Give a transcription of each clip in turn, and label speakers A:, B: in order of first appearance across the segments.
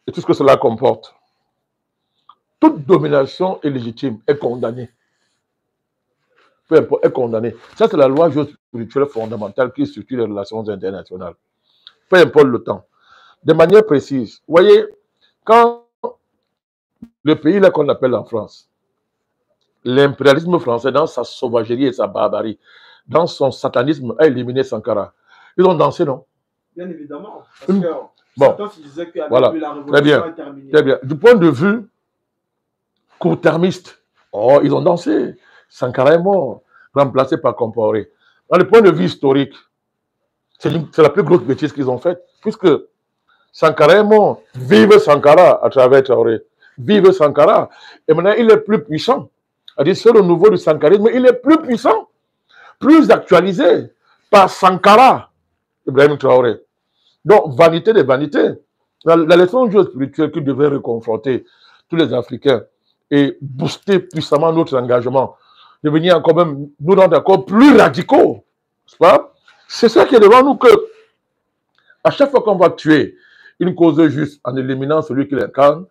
A: et tout ce que cela comporte. Toute domination illégitime est condamnée. Peu importe, est condamnée. Ça, c'est la loi spirituelle fondamentale qui structure les relations internationales. Peu importe le temps. De manière précise. Vous voyez, quand le pays là qu'on appelle la France, l'impérialisme français, dans sa sauvagerie et sa barbarie, dans son satanisme, a éliminé Sankara. Ils ont dansé, non?
B: Bien évidemment. Parce que
A: bon, voilà. La révolution très bien. Est terminée. Très bien. Du point de vue court-termiste, oh, ils ont dansé. Sankara est mort, remplacé par Compaoré. Dans le point de vue historique, c'est la plus grosse bêtise qu'ils ont faite, puisque Sankara est mort. Vive Sankara à travers Traoré. Vive Sankara. Et maintenant, il est plus puissant. C'est-à-dire, sur le niveau du sankarisme, il est plus puissant, plus actualisé par Sankara, Ibrahim Traoré. Donc, vanité des vanités. La leçon spirituelle qui devait réconforter tous les Africains et booster puissamment notre engagement, devenir quand même, nous rendre encore plus radicaux. C'est ça qui est devant nous, que à chaque fois qu'on va tuer une cause juste en éliminant celui qui l'incarne,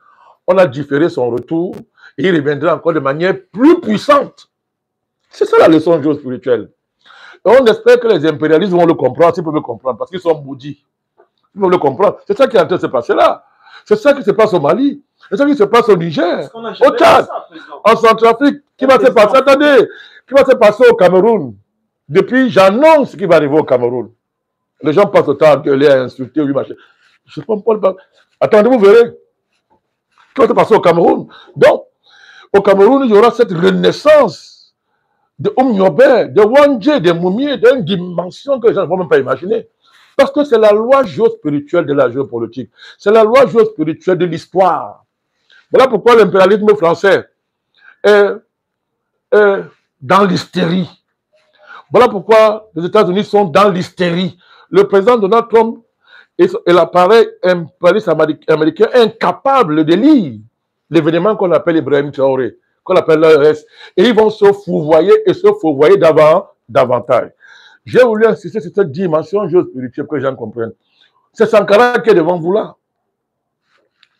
A: on a différé son retour et il reviendra encore de manière plus puissante. C'est ça la leçon spirituelle. Et on espère que les impérialistes vont le comprendre, s'ils peuvent le comprendre, parce qu'ils sont maudits. Ils peuvent le comprendre. C'est ça qui est en train de se passer là. C'est ça qui se passe au Mali. C'est ça qui se passe au Niger, au Tchad, en Centrafrique. Qui va se passer, attendez, qui va se passer au Cameroun. Depuis, j'annonce ce qui va arriver au Cameroun. Les gens passent le temps à gueuler, à insulter, oui, machin. Je ne sais pas. Attendez, vous verrez. Qui va se passer au Cameroun? Donc, au Cameroun, il y aura cette renaissance de Oumniobé, de Wandje, de Moumié, d'une dimension que les gens ne vont même pas imaginer. Parce que c'est la loi géospirituelle de la géopolitique. C'est la loi géospirituelle de l'histoire. Voilà pourquoi l'impérialisme français est dans l'hystérie. Voilà pourquoi les États-Unis sont dans l'hystérie. Le président Donald Trump et l'appareil impérialiste américain incapable de lire l'événement qu'on appelle Ibrahim Traoré, qu'on appelle l'ARS. Et ils vont se fourvoyer et se fourvoyer davantage. J'ai voulu insister sur cette dimension géospirituelle que les gens comprennent. C'est Sankara qui est devant vous là.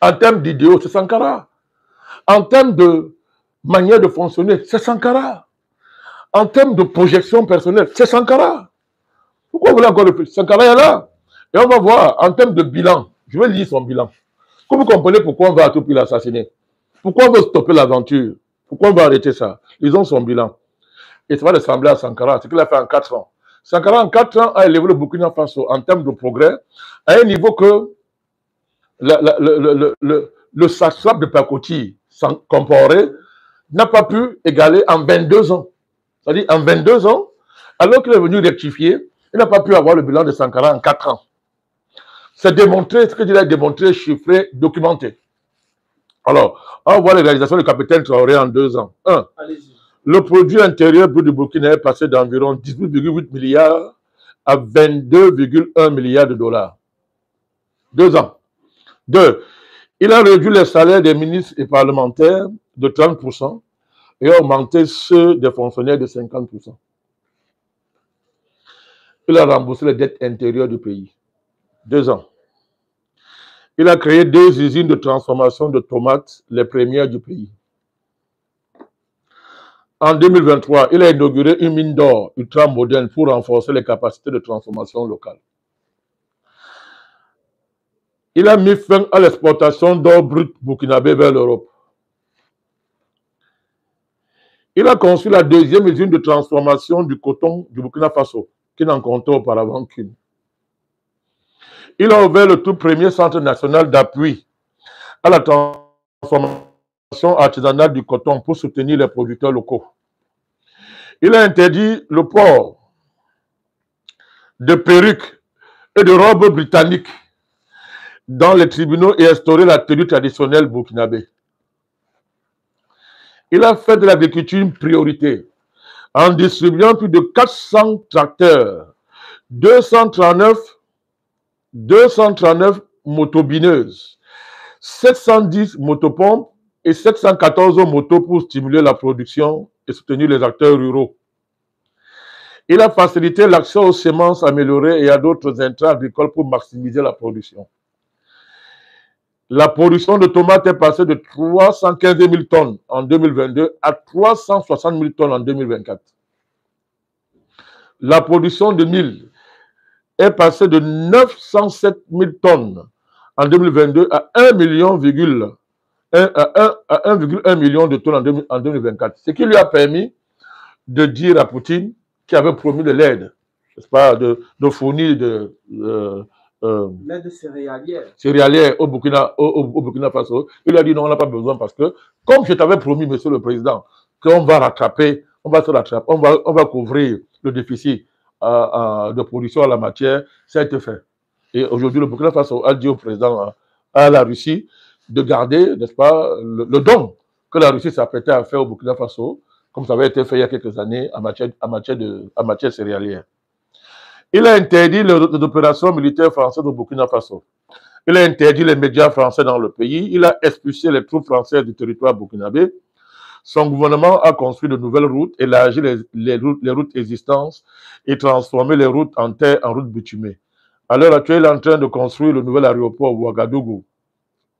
A: En termes d'idéaux, c'est Sankara. En termes de manière de fonctionner, c'est Sankara. En termes de projection personnelle, c'est Sankara. Pourquoi vous voulez encore le plus? Sankara est là. Et on va voir, en termes de bilan, je vais lire son bilan. Vous comprenez pourquoi on va à tout prix l'assassiner. Pourquoi on veut stopper l'aventure. Pourquoi on va arrêter ça. Ils ont son bilan. Et ça va ressembler à Sankara, ce qu'il a fait en 4 ans. Sankara, en 4 ans, a élevé le Burkina Faso en termes de progrès à un niveau que le satrap de Pakoti, Compaoré, n'a pas pu égaler en 22 ans. C'est-à-dire en 22 ans, alors qu'il est venu rectifier, il n'a pas pu avoir le bilan de Sankara en 4 ans. C'est démontré, ce que je l'ai démontré, chiffré, documenté. Alors, on voit les réalisations du capitaine Traoré en 2 ans. 1. Le produit intérieur brut du Burkina est passé d'environ 18,8 milliards à 22,1 milliards de dollars. 2 ans. 2. Il a réduit les salaires des ministres et parlementaires de 30% et a augmenté ceux des fonctionnaires de 50%. Il a remboursé les dettes intérieures du pays. 2 ans. Il a créé 2 usines de transformation de tomates, les premières du pays. En 2023, il a inauguré une mine d'or ultra-moderne pour renforcer les capacités de transformation locale. Il a mis fin à l'exportation d'or brut burkinabé vers l'Europe. Il a conçu la 2e usine de transformation du coton du Burkina Faso, qui n'en comptait auparavant qu'une. Il a ouvert le tout premier centre national d'appui à la transformation artisanale du coton pour soutenir les producteurs locaux. Il a interdit le port de perruques et de robes britanniques dans les tribunaux et instauré la tenue traditionnelle burkinabé. Il a fait de l'agriculture une priorité en distribuant plus de 400 tracteurs, 239 motobineuses, 710 motopompes et 714 motos pour stimuler la production et soutenir les acteurs ruraux. Il a facilité l'accès aux semences améliorées et à d'autres intrants agricoles pour maximiser la production. La production de tomates est passée de 315 000 tonnes en 2022 à 360 000 tonnes en 2024. La production de mil est passée de 907 000 tonnes en 2022 à 1,1 million de tonnes en 2024. Ce qui lui a permis de dire à Poutine, qui avait promis de l'aide, n'est-ce pas, de fournir
B: l'aide
A: céréalière au Burkina Faso. Il a dit non, on n'a pas besoin parce que, comme je t'avais promis, monsieur le président, qu'on va rattraper, on va couvrir le déficit de production à la matière, ça a été fait. Et aujourd'hui, le Burkina Faso a dit au président, à la Russie, de garder, n'est-ce pas, le don que la Russie s'apprêtait à faire au Burkina Faso, comme ça avait été fait il y a quelques années en matière céréalière. Il a interdit les opérations militaires françaises au Burkina Faso. Il a interdit les médias français dans le pays. Il a expulsé les troupes françaises du territoire burkinabé. Son gouvernement a construit de nouvelles routes, élargi les routes existantes et transformé les routes en terre en routes bitumées. À l'heure actuelle, il est en train de construire le nouvel aéroport Ouagadougou,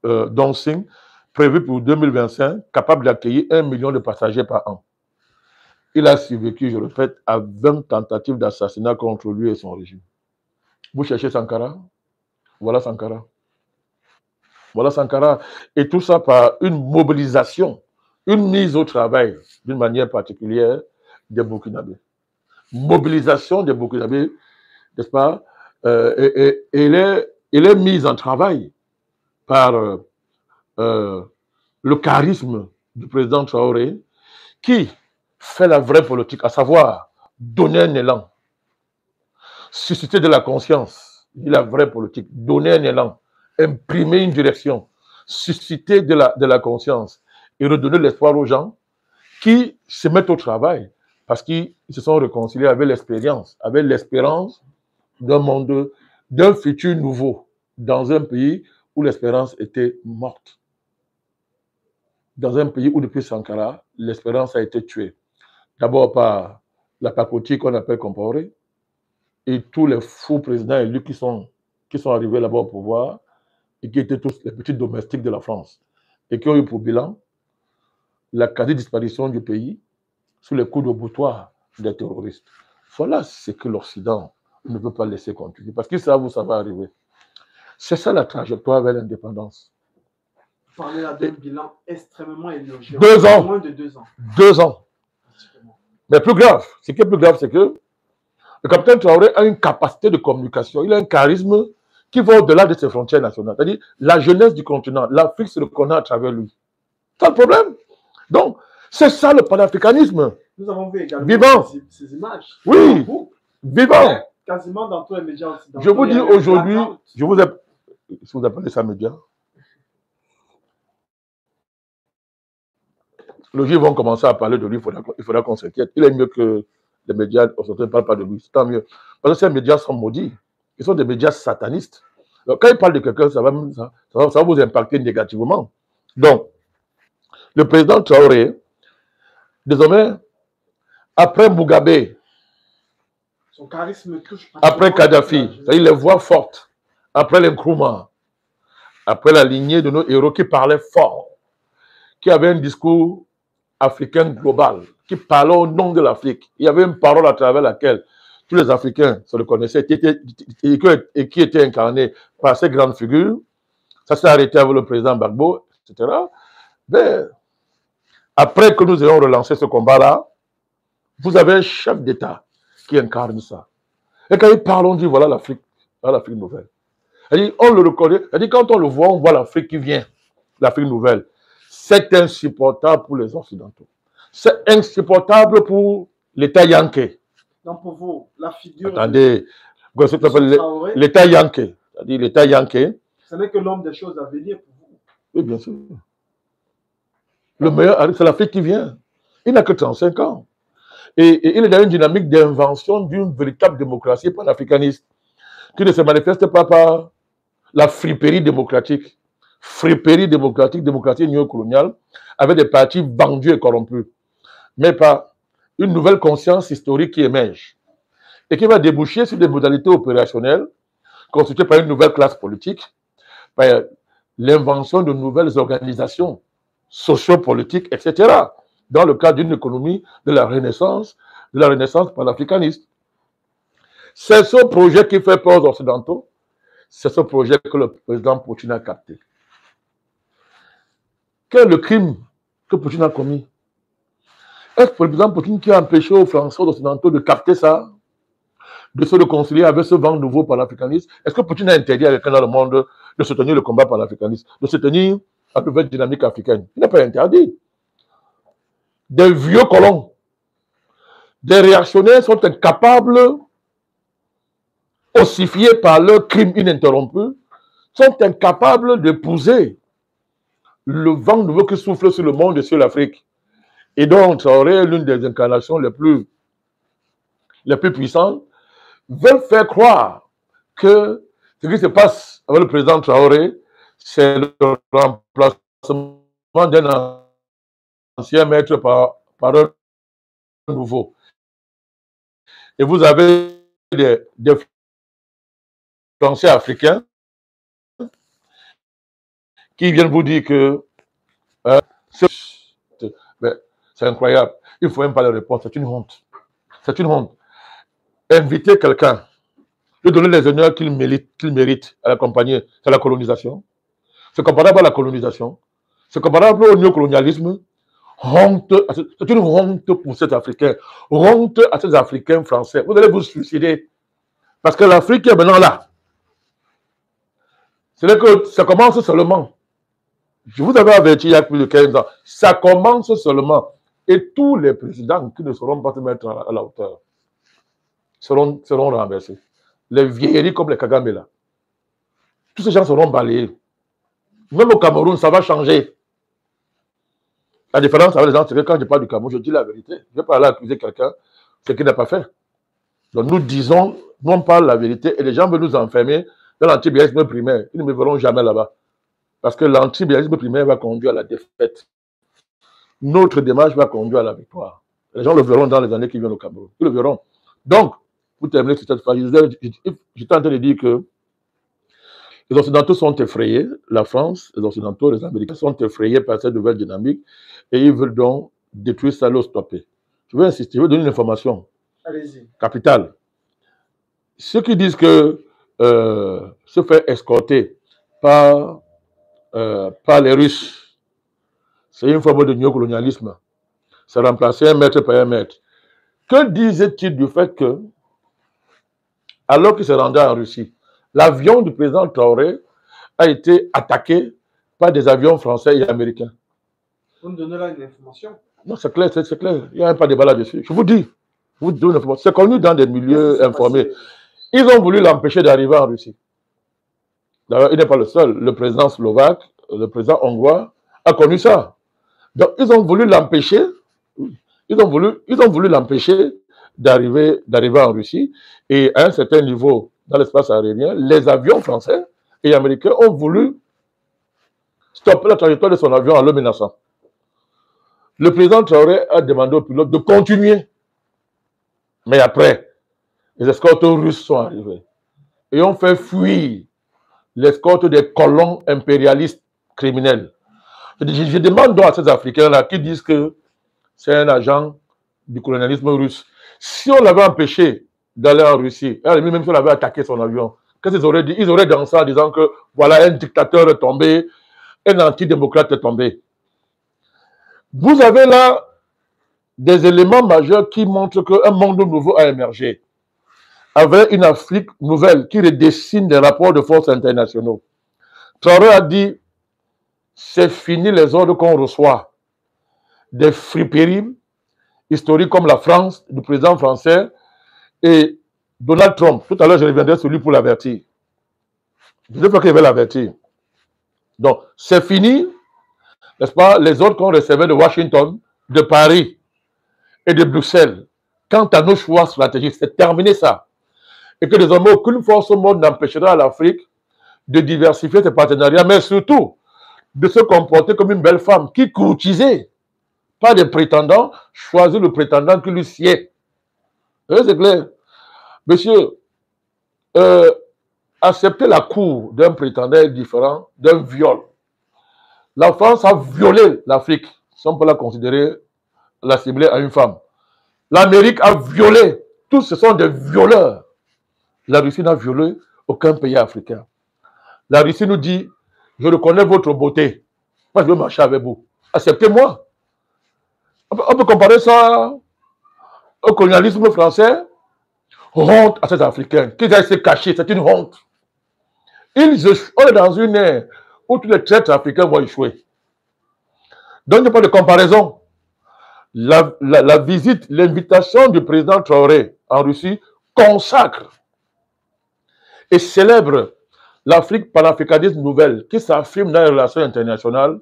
A: Dongxing, prévu pour 2025, capable d'accueillir 1 million de passagers par an. Il a survécu, je répète, à 20 tentatives d'assassinat contre lui et son régime. Vous cherchez Sankara? Voilà Sankara. Voilà Sankara. Et tout ça par une mobilisation, une mise au travail, d'une manière particulière, des Burkinabés. Mobilisation des Burkinabés, n'est-ce pas? Elle est mise en travail par le charisme du président Traoré, qui fait la vraie politique, à savoir donner un élan, susciter de la conscience, la vraie politique, donner un élan, imprimer une direction, susciter de la conscience et redonner l'espoir aux gens qui se mettent au travail parce qu'ils se sont réconciliés avec l'expérience d'un monde, d'un futur nouveau dans un pays où l'espérance était morte. Dans un pays où depuis Sankara, l'espérance a été tuée. D'abord par la pacotille qu'on appelle Compaoré et tous les faux présidents élus qui sont arrivés là-bas au pouvoir et qui étaient tous les petits domestiques de la France et qui ont eu pour bilan la quasi-disparition du pays sous les coups de boutoir des terroristes. Voilà ce que l'Occident ne peut pas laisser continuer parce qu'ils savent où ça va arriver. C'est ça la trajectoire vers l'indépendance.
B: Vous parlez là d'un bilan extrêmement élogieux.
A: 2 ans.
B: Moins de 2 ans.
A: 2 ans. Mais plus grave, ce qui est plus grave, c'est que le capitaine Traoré a une capacité de communication, il a un charisme qui va au-delà de ses frontières nationales. C'est-à-dire, la jeunesse du continent, l'Afrique se reconnaît à travers lui. C'est le problème. Donc, c'est ça le panafricanisme.
B: Nous avons vu également
A: vivant.
B: Ces images.
A: Oui, vivant.
B: Quasiment dans tous les médias occidentaux.
A: Je vous dis aujourd'hui, je vous appelez ça média. Le jour où ils vont commencer à parler de lui, il faudra qu'on s'inquiète. Il est mieux que les médias occidentaux ne parlent pas de lui. C'est tant mieux. Parce que ces médias sont maudits. Ils sont des médias satanistes. Donc, quand ils parlent de quelqu'un, ça va vous impacter négativement. Donc, le président Traoré, désormais, après Mugabe,
B: son charisme touche
A: après Kadhafi, c'est-à-dire les voix fortes, après les Nkrumah, après la lignée de nos héros qui parlaient fort, qui avaient un discours africain global, qui parlait au nom de l'Afrique. Il y avait une parole à travers laquelle tous les Africains se reconnaissaient et qui était incarné par ces grandes figures. Ça s'est arrêté avec le président Gbagbo, etc. Mais après que nous ayons relancé ce combat-là, vous avez un chef d'État qui incarne ça. Et quand il parle, on dit voilà l'Afrique nouvelle. On le reconnaît. Quand on le voit, on voit l'Afrique qui vient, l'Afrique nouvelle. C'est insupportable pour les Occidentaux. C'est insupportable pour l'État yankee.
B: Donc pour vous, la figure...
A: Attendez, l'État yankee. C'est-à-dire l'État yankee.
B: Ce n'est que l'homme des choses à venir pour vous.
A: Oui, bien sûr. Le meilleur, c'est l'Afrique qui vient. Il n'a que 35 ans. Et il est dans une dynamique d'invention d'une véritable démocratie panafricaniste qui ne se manifeste pas par la friperie démocratique. Démocratie néocoloniale, avec des partis vendus et corrompus, mais par une nouvelle conscience historique qui émerge et qui va déboucher sur des modalités opérationnelles constituées par une nouvelle classe politique, par l'invention de nouvelles organisations sociopolitiques, etc., dans le cadre d'une économie de la Renaissance panafricaniste. C'est ce projet qui fait peur aux Occidentaux, c'est ce projet que le président Poutine a capté. Quel est le crime que Poutine a commis? Est-ce que le président Poutine qui a empêché aux Français occidentaux de capter ça, de se réconcilier avec ce vent nouveau panafricaniste? Est-ce que Poutine a interdit à quelqu'un dans le monde de soutenir le combat panafricaniste, de soutenir la nouvelle dynamique africaine? Il n'a pas interdit. Des vieux colons, des réactionnaires sont incapables, ossifiés par leur crime ininterrompu, sont incapables d'épouser le vent nouveau qui souffle sur le monde et sur l'Afrique. Et donc, ça aurait l'une des incarnations les plus puissantes, veulent faire croire que ce qui se passe avec le président Traoré, c'est le remplacement d'un ancien maître par un nouveau. Et vous avez des Français africains qui viennent vous dire que c'est incroyable. Il ne faut même pas les répondre. C'est une honte. C'est une honte. Inviter quelqu'un, lui donner les honneurs qu'il mérite à l'accompagner, c'est la colonisation. C'est comparable à la colonisation. C'est comparable au néocolonialisme. Honte. C'est une honte pour ces Africains. Honte à ces Africains français. Vous allez vous suicider. Parce que l'Afrique est maintenant là. C'est que ça commence seulement. Je vous avais averti il y a plus de 15 ans. Ça commence seulement. Et tous les présidents qui ne seront pas se mettre à la hauteur seront renversés. Les vieilleries comme les Kagame là. Tous ces gens seront balayés. Même au Cameroun, ça va changer. La différence avec les gens, c'est que quand je parle du Cameroun, je dis la vérité. Je ne vais pas aller accuser quelqu'un ce qu'il n'a pas fait. Donc nous disons, nous on parle la vérité et les gens veulent nous enfermer dans l'antibérisme primaire. Ils ne me verront jamais là-bas. Parce que l'antibérisme primaire va conduire à la défaite. Notre démarche va conduire à la victoire. Les gens le verront dans les années qui viennent au Cameroun. Ils le verront. Donc, pour terminer cette phase, j'étais en train de dire que les Occidentaux sont effrayés, la France, les Occidentaux, les Américains sont effrayés par cette nouvelle dynamique et ils veulent donc détruire ça, le stopper. Je veux insister, je veux donner une information capitale. Ceux qui disent que se faire escorter par les Russes, c'est une forme de néocolonialisme. C'est remplacer un maître par un maître. Que disait-il du fait que, alors qu'il se rendait en Russie, l'avion du président Traoré a été attaqué par des avions français et américains?
B: Vous me donnez là une information?
A: Non, c'est clair, c'est clair. Il n'y a pas de débat là-dessus. Je vous dis, vous donne l'information. C'est connu dans des milieux informés. Ils ont voulu l'empêcher d'arriver en Russie. D'ailleurs, il n'est pas le seul. Le président slovaque, le président hongrois a connu ça. Donc, ils ont voulu l'empêcher. Ils ont voulu l'empêcher d'arriver en Russie. Et à un certain niveau, dans l'espace aérien, les avions français et américains ont voulu stopper la trajectoire de son avion en le menaçant. Le président Traoré a demandé aux pilotes de continuer. Mais après, les escortes russes sont arrivés et ont fait fuir l'escorte des colons impérialistes criminels. Je demande donc à ces Africains-là qui disent que c'est un agent du colonialisme russe. Si on l'avait empêché d'aller en Russie, même si on avait attaqué son avion, qu'est-ce qu'ils auraient dit? Ils auraient dansé en disant que voilà, un dictateur est tombé, un antidémocrate est tombé. Vous avez là des éléments majeurs qui montrent qu'un monde nouveau a émergé, avec une Afrique nouvelle qui redessine des rapports de force internationaux. Traoré a dit, c'est fini les ordres qu'on reçoit des friperies historiques comme la France, du président français, et Donald Trump. Tout à l'heure, je reviendrai sur lui pour l'avertir. Je ne sais pas qu'il va l'avertir. Donc, c'est fini, n'est-ce pas, les ordres qu'on recevait de Washington, de Paris et de Bruxelles. Quant à nos choix stratégiques, c'est terminé ça. Et que désormais, aucune force au monde n'empêchera l'Afrique de diversifier ses partenariats, mais surtout de se comporter comme une belle femme qui courtisait, pas des prétendants, choisit le prétendant qui lui sied. C'est clair. Monsieur, accepter la cour d'un prétendant différent d'un viol. La France a violé l'Afrique, si on peut la considérer, l'assimiler à une femme. L'Amérique a violé. Tous ce sont des violeurs. La Russie n'a violé aucun pays africain. La Russie nous dit, je reconnais votre beauté. Moi, je veux marcher avec vous. Acceptez-moi. On peut comparer ça au colonialisme français. Honte à ces Africains. Qu'ils aillent se cacher, c'est une honte. On est dans une ère où tous les traîtres africains vont échouer. Donc, il n'y a pas de comparaison. La visite, l'invitation du président Traoré en Russie consacre et célèbre l'Afrique panafricaniste nouvelle qui s'affirme dans les relations internationales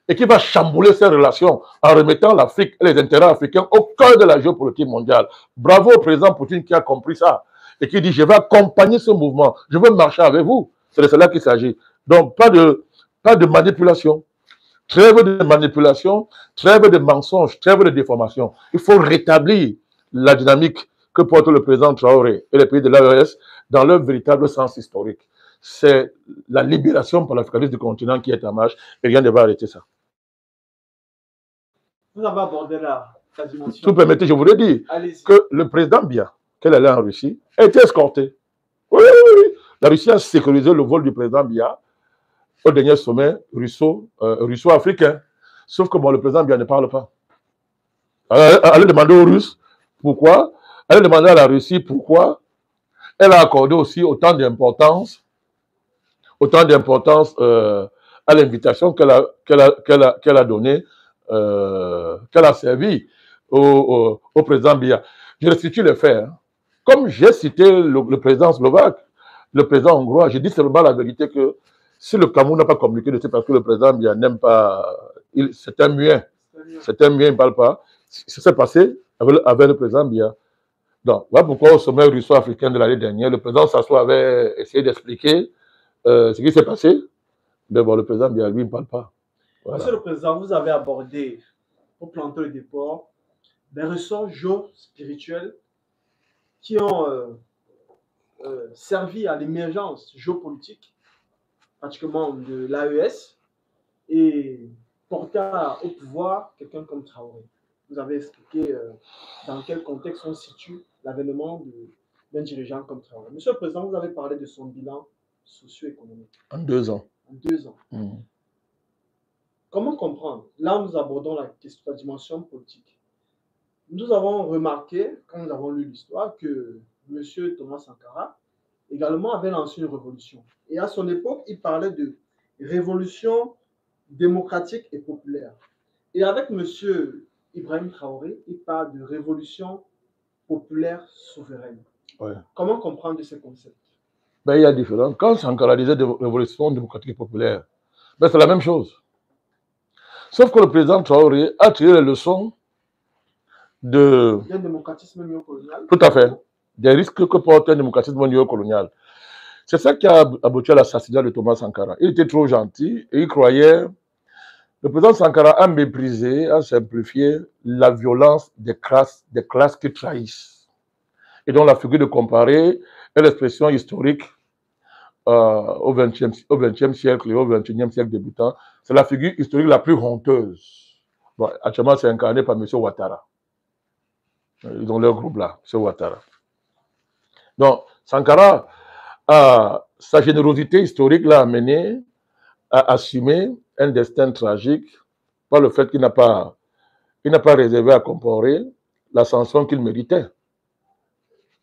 A: et qui va chambouler ces relations en remettant l'Afrique et les intérêts africains au cœur de la géopolitique mondiale. Bravo au président Poutine qui a compris ça et qui dit je vais accompagner ce mouvement, je veux marcher avec vous. C'est de cela qu'il s'agit. Donc pas de manipulation. Trêve de manipulation, trêve de mensonges, trêve de déformation. Il faut rétablir la dynamique que porte le président Traoré et les pays de l'AES dans leur véritable sens historique. C'est la libération panafricaniste du continent qui est en marche et rien ne va arrêter ça.
B: Vous avez abordé la dimension.
A: Si vous permettez, je voudrais dire que le président Biya, qu'elle allait en Russie, a été escorté. Oui. La Russie a sécurisé le vol du président Biya au dernier sommet russo-africain. Sauf que bon, le président Biya ne parle pas. Allez demander aux Russes pourquoi. Allez demander à la Russie pourquoi elle a accordé aussi autant d'importance à l'invitation qu'elle a donnée, qu'elle a servi au président Biya. Je restitue les faits. Hein. Comme j'ai cité le président slovaque, le président hongrois, j'ai dit seulement la vérité que si le Cameroun n'a pas communiqué de c'est parce que le président Biya n'aime pas, c'est un muet, il ne parle pas. Ce qui s'est passé avec le président Biya. Donc, voilà pourquoi au sommet russo-africain de l'année dernière, le président Sassou avait essayé d'expliquer ce qui s'est passé. Mais bon, le président Biya, lui, il ne parle pas.
B: Voilà. Monsieur le Président, vous avez abordé, pour planter le départ, des ressorts géospirituels qui ont servi à l'émergence géopolitique pratiquement de l'AES et porté au pouvoir quelqu'un comme Traoré. Vous avez expliqué dans quel contexte on situe l'avènement d'un dirigeant comme Traoré. Monsieur le Président, vous avez parlé de son bilan socio-économique.
A: En 2 ans.
B: En 2 ans. Comment comprendre? Là, nous abordons la dimension politique. Nous avons remarqué, quand nous avons lu l'histoire, que M. Thomas Sankara également avait lancé une révolution. Et à son époque, il parlait de révolution démocratique et populaire. Et avec M. Ibrahim Traoré, il parle de révolution populaire souveraine.
A: Ouais.
B: Comment comprendre ces concepts?
A: Ben, il y a différents. Quand Sankara disait de révolution démocratique et populaire, ben, c'est la même chose. Sauf que le président Traoré a tiré les leçons d'un
B: démocratisme néocolonial.
A: Tout à fait. Des risques que porte un démocratisme néocolonial. C'est ça qui a abouti à l'assassinat de Thomas Sankara. Il était trop gentil et il croyait. Le président Sankara a méprisé, a simplifié la violence des classes qui trahissent. Et donc la figure de comparer est l'expression historique au XXe siècle et au XXIe siècle débutant. C'est la figure historique la plus honteuse. Bon, actuellement, c'est incarné par M. Ouattara. Ils ont leur groupe là, M. Ouattara. Donc, Sankara, sa générosité historique l'a amené à assumer un destin tragique par le fait qu'il n'a pas réservé à Compaoré la sanction qu'il méritait.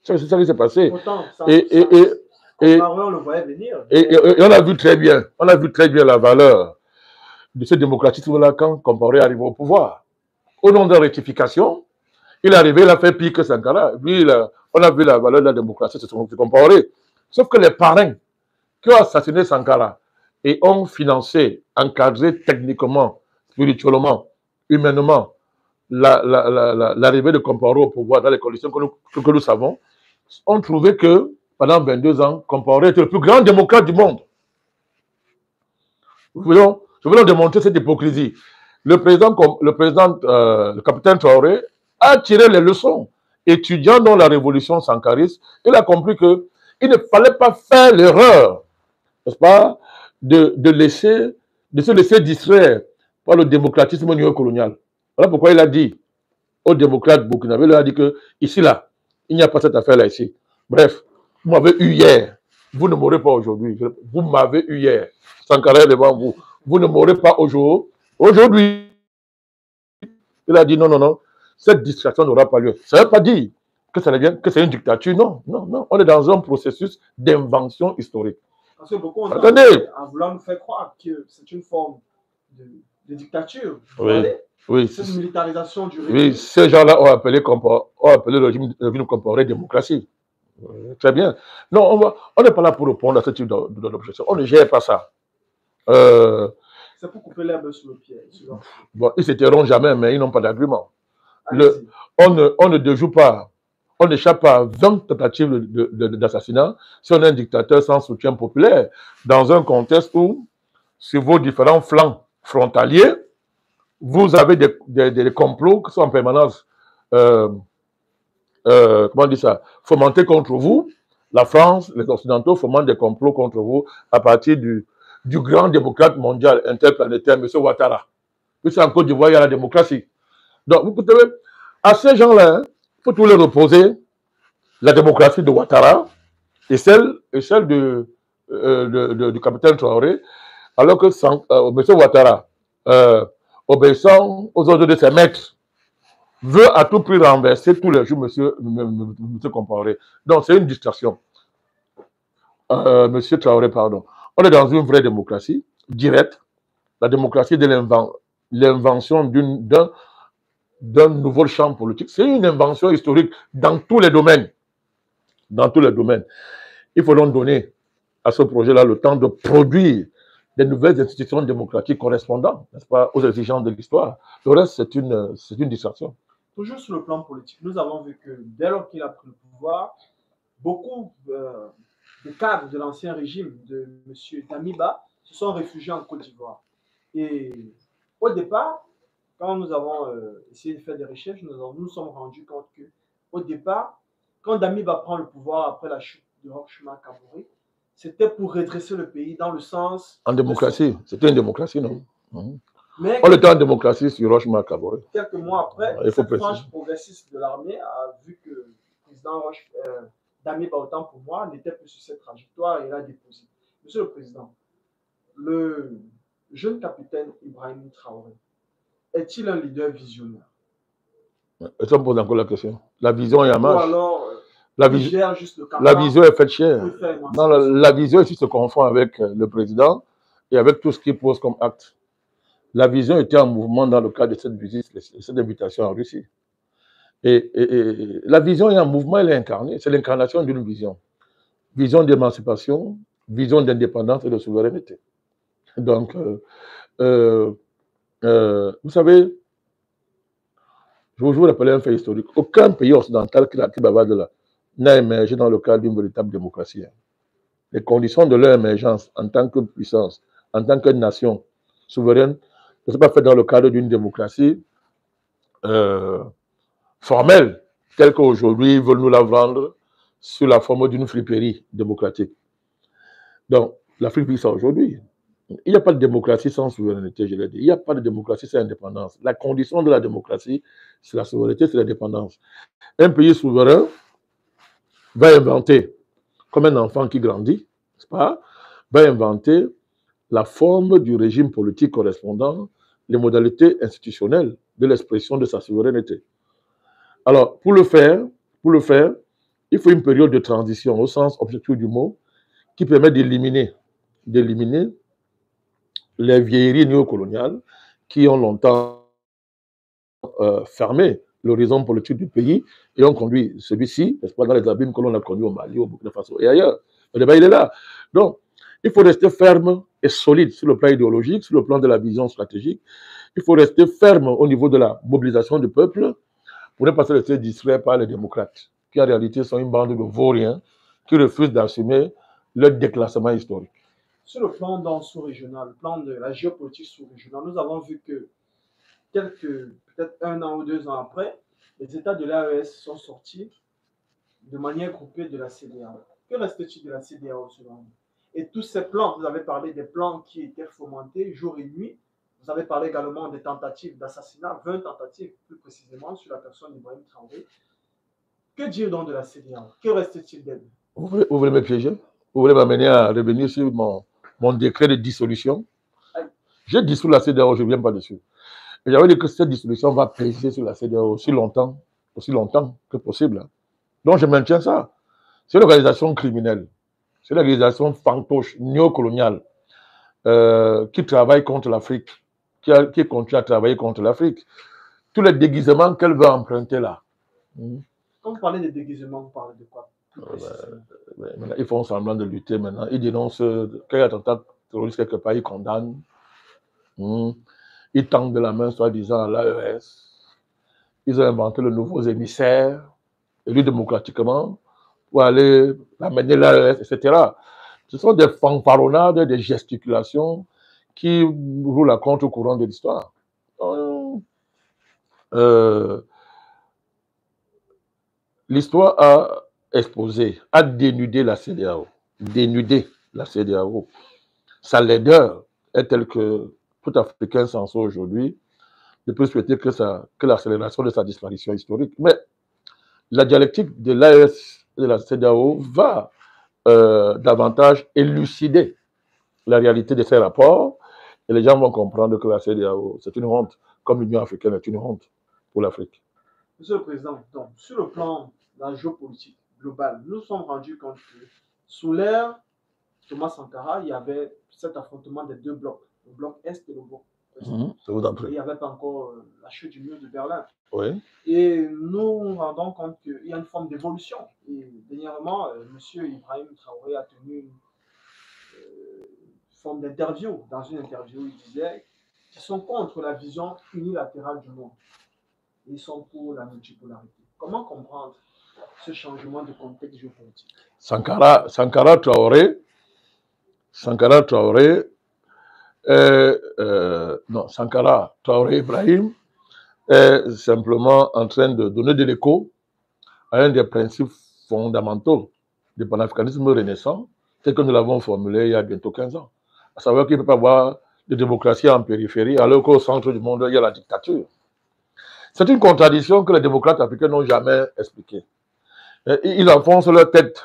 A: C'est ça qui s'est passé.
B: Pourtant, on le voyait venir.
A: Et on a vu très bien la valeur de ce démocratisme-là quand Compaoré arrive au pouvoir. Au nom de la rectification, il est arrivé, il a fait pire que Sankara. Lui, on a vu la valeur de la démocratie, c'est Compaoré. Sauf que les parrains qui ont assassiné Sankara et ont financé, encadré techniquement, spirituellement, humainement, l'arrivée de Compaoré au pouvoir dans les conditions que nous savons, ont trouvé que pendant 22 ans, Compaoré était le plus grand démocrate du monde. Nous voulons démontrer cette hypocrisie. Le capitaine Traoré a tiré les leçons. Étudiant dans la révolution sankariste, il a compris qu'il il ne fallait pas faire l'erreur, n'est-ce pas, de se laisser distraire par le démocratisme néocolonial. Voilà pourquoi il a dit aux démocrates burkinabés, il a dit que ici, là, il n'y a pas cette affaire-là ici. Bref, vous m'avez eu hier, vous ne m'aurez pas aujourd'hui. Vous m'avez eu hier, Sankara est devant vous. Vous ne m'aurez pas aujourd'hui. Il a dit non, non, non, cette distraction n'aura pas lieu. Ça ne veut pas dire que ça devient, que c'est une dictature. Non, non, non. On est dans un processus d'invention historique.
B: Parce que beaucoup ont
A: Attendez.
B: à vouloir nous faire croire que c'est une forme de dictature.
A: Oui, oui.
B: Cette militarisation du régime.
A: Oui, ces gens-là ont appelé le régime compaoré démocratie. Très bien. Non, on n'est pas là pour répondre à ce type d'objection. On ne gère pas ça.
B: C'est pour couper l'herbe sur le pied.
A: Bon, ils ne se tairont jamais, mais ils n'ont pas d'argument. On ne déjoue pas, on n'échappe pas à 20 tentatives d'assassinat si on est un dictateur sans soutien populaire, dans un contexte où, sur vos différents flancs frontaliers, vous avez des complots qui sont en permanence, comment on dit ça, fomentés contre vous. La France, les Occidentaux fomentent des complots contre vous à partir du grand démocrate mondial interplanétaire, M. Ouattara. Puis en Côte d'Ivoire, il y a la démocratie. Donc, vous pouvez, à ces gens-là, il faut tout leur reposer la démocratie de Ouattara et celle du capitaine Traoré, alors que M. Ouattara, obéissant aux ordres de ses maîtres, veut à tout prix renverser tous les jours M. Compaoré. Donc, c'est une distraction. M. Traoré, pardon. On est dans une vraie démocratie directe, la démocratie de l'invention d'un nouveau champ politique. C'est une invention historique dans tous les domaines. Dans tous les domaines. Il faut donc donner à ce projet-là le temps de produire des nouvelles institutions démocratiques correspondant, n'est-ce pas, aux exigences de l'histoire. Le reste, c'est une distraction.
B: Toujours sur le plan politique, nous avons vu que dès lors qu'il a pris le pouvoir, beaucoup de cadres de l'ancien régime de M. Damiba se sont réfugiés en Côte d'Ivoire. Et au départ, quand nous avons essayé de faire des recherches, nous sommes rendus compte que, au départ, quand Damiba prend le pouvoir après la chute de Roch-Marc Kabore, c'était pour redresser le pays dans le sens...
A: En démocratie, c'était une démocratie, non?
B: Mais
A: on était en démocratie sur Roch-Marc Kabore.
B: Quelques mois après, cette frange progressiste de l'armée a vu que le président Damiba, autant pour moi, n'était plus sur cette trajectoire et il a déposé. Monsieur le Président, le jeune capitaine Ibrahim Traoré est-il un leader visionnaire?
A: Et ça me pose encore la question. La vision est en marche.
B: Ou alors,
A: la vision est faite chère. Non, la vision ici se confond avec le président et avec tout ce qu'il pose comme acte. La vision était en mouvement dans le cadre de cette visite, cette invitation en Russie. Et la vision est en mouvement, elle est incarnée. C'est l'incarnation d'une vision. Vision d'émancipation, vision d'indépendance et de souveraineté. Donc, vous savez, je vous rappelle un fait historique. Aucun pays occidental qui bavard de là n'a émergé dans le cadre d'une véritable démocratie. Les conditions de leur émergence en tant que puissance, en tant que nation souveraine, ne sont pas faites dans le cadre d'une démocratie formelle, telle qu'aujourd'hui ils veulent nous la vendre sous la forme d'une friperie démocratique. Donc, l'Afrique vit ça aujourd'hui. Il n'y a pas de démocratie sans souveraineté, je l'ai dit. Il n'y a pas de démocratie sans indépendance. La condition de la démocratie, c'est la souveraineté, c'est l'indépendance. Un pays souverain va inventer, comme un enfant qui grandit, n'est-ce pas, va inventer la forme du régime politique correspondant, les modalités institutionnelles de l'expression de sa souveraineté. Alors, pour le faire, il faut une période de transition au sens objectif du mot qui permet d'éliminer les vieilleries néocoloniales qui ont longtemps fermé l'horizon politique du pays et ont conduit celui-ci, n'est-ce pas, dans les abîmes que l'on a connus au Mali, au Burkina Faso et ailleurs. Le débat, il est là. Donc, il faut rester ferme et solide sur le plan idéologique, sur le plan de la vision stratégique. Il faut rester ferme au niveau de la mobilisation du peuple pour ne pas se laisser distraire par les démocrates, qui en réalité sont une bande de vauriens qui refusent d'assumer leur déclassement historique.
B: Sur le plan sous-régional, le plan de la géopolitique sous-régionale, nous avons vu que peut-être 1 an ou 2 ans après, les États de l'AES sont sortis de manière groupée de la CEDEAO. Que reste-t-il de la CEDEAO selon vous? Et tous ces plans, vous avez parlé des plans qui étaient fomentés jour et nuit. Vous avez parlé également des tentatives d'assassinat, 20 tentatives plus précisément sur la personne d'Ibrahim Traoré. Que dire donc de la CEDEAO? Que reste-t-il d'elle?
A: Vous voulez me piéger? Vous voulez m'amener à revenir sur mon décret de dissolution? J'ai dissous la CEDEAO, je ne viens pas dessus. Et j'avais dit que cette dissolution va peser sur la CEDEAO aussi longtemps que possible. Donc je maintiens ça. C'est une organisation criminelle. C'est une organisation fantoche, néocoloniale, qui travaille contre l'Afrique, qui continue à travailler contre l'Afrique. Tous les déguisements qu'elle veut emprunter là.
B: Quand vous parlez de déguisements, vous parlez de quoi?
A: Ils font semblant de lutter maintenant. Ils dénoncent qu'il y a un attentat terroriste quelque part, ils condamnent. Ils tendent de la main, soi-disant, à l'AES. Ils ont inventé le nouveau émissaire, élu démocratiquement, pour aller amener l'AES, etc. Ce sont des fanfaronnades, des gesticulations qui roulent à contre-courant de l'histoire. L'histoire a exposé, a dénudé la CEDEAO. Dénudé la CEDEAO. Sa laideur est telle que tout Africain sensé aujourd'hui ne peut souhaiter que l'accélération de sa disparition historique. Mais la dialectique de l'AES et de la CEDEAO va davantage élucider la réalité de ces rapports et les gens vont comprendre que la CEDEAO, c'est une honte, comme l'Union africaine est une honte pour l'Afrique.
B: Monsieur le Président, donc, sur le plan de la géopolitique globale, nous nous sommes rendus compte que sous l'ère Thomas Sankara, il y avait cet affrontement des deux blocs, le bloc Est et le bloc Ouest. Il n'y avait pas encore la chute du mur de Berlin.
A: Oui.
B: Et nous nous rendons compte qu'il y a une forme d'évolution. Et dernièrement, M. Ibrahim Traoré a tenu une forme d'interview. Dans une interview, il disait qu'ils sont contre la vision unilatérale du monde. Ils sont pour la multipolarité. Comment comprendre ce changement de contexte géopolitique?
A: Sankara Traoré Ibrahim est simplement en train de donner de l'écho à un des principes fondamentaux du panafricanisme renaissant, tel que nous l'avons formulé il y a bientôt 15 ans. À savoir qu'il ne peut pas y avoir de démocratie en périphérie, alors qu'au centre du monde, il y a la dictature. C'est une contradiction que les démocrates africains n'ont jamais expliquée. Ils enfoncent leur tête,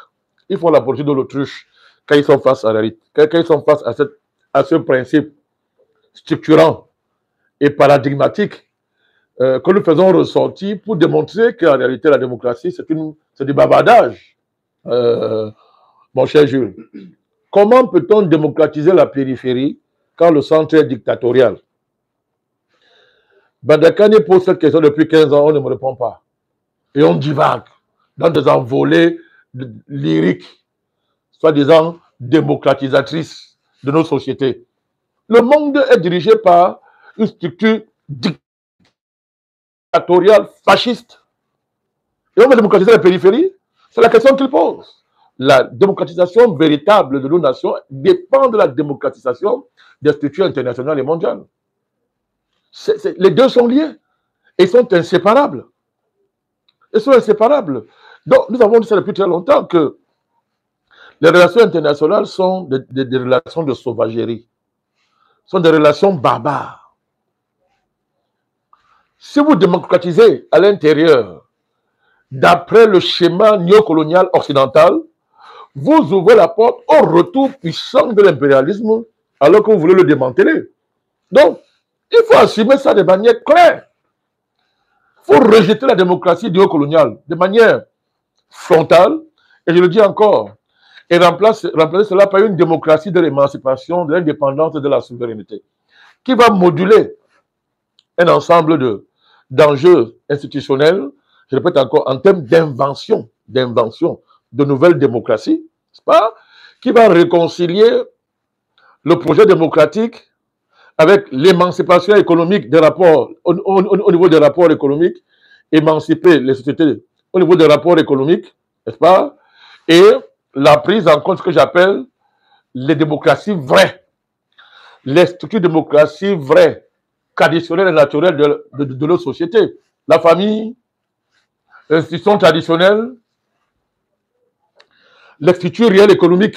A: ils font la politique de l'autruche quand ils sont face à la réalité, quand ils sont face à ce principe structurant et paradigmatique que nous faisons ressortir pour démontrer qu'en réalité la démocratie c'est du bavardage. Mon cher Jules, comment peut-on démocratiser la périphérie quand le centre est dictatorial? Badakane pose cette question depuis 15 ans, on ne me répond pas. Et on divague dans des envolées lyriques, soi-disant démocratisatrices de nos sociétés. Le monde est dirigé par une structure dictatoriale fasciste. Et on veut démocratiser la périphérie? C'est la question qu'il pose. La démocratisation véritable de nos nations dépend de la démocratisation des structures internationales et mondiales. Les deux sont liés et sont inséparables. Ils sont inséparables. Donc, nous avons dit ça depuis très longtemps que les relations internationales sont des relations de sauvagerie, sont des relations barbares. Si vous démocratisez à l'intérieur, d'après le schéma néocolonial occidental, vous ouvrez la porte au retour puissant de l'impérialisme alors que vous voulez le démanteler. Donc, il faut assumer ça de manière claire. Il faut rejeter la démocratie néocoloniale de manière frontale, et je le dis encore, et remplacer cela par une démocratie de l'émancipation, de l'indépendance et de la souveraineté, qui va moduler un ensemble d'enjeux institutionnels, je répète encore, en termes d'invention de nouvelles démocraties, n'est-ce pas, qui va réconcilier le projet démocratique avec l'émancipation économique des rapports, au niveau des rapports économiques, émanciper les sociétés au niveau des rapports économiques, n'est-ce pas, et la prise en compte de ce que j'appelle les démocraties vraies, les structures de démocratie vraies, traditionnelles et naturelles de nos sociétés. La famille, l'institution traditionnelle, l'institut réel économique,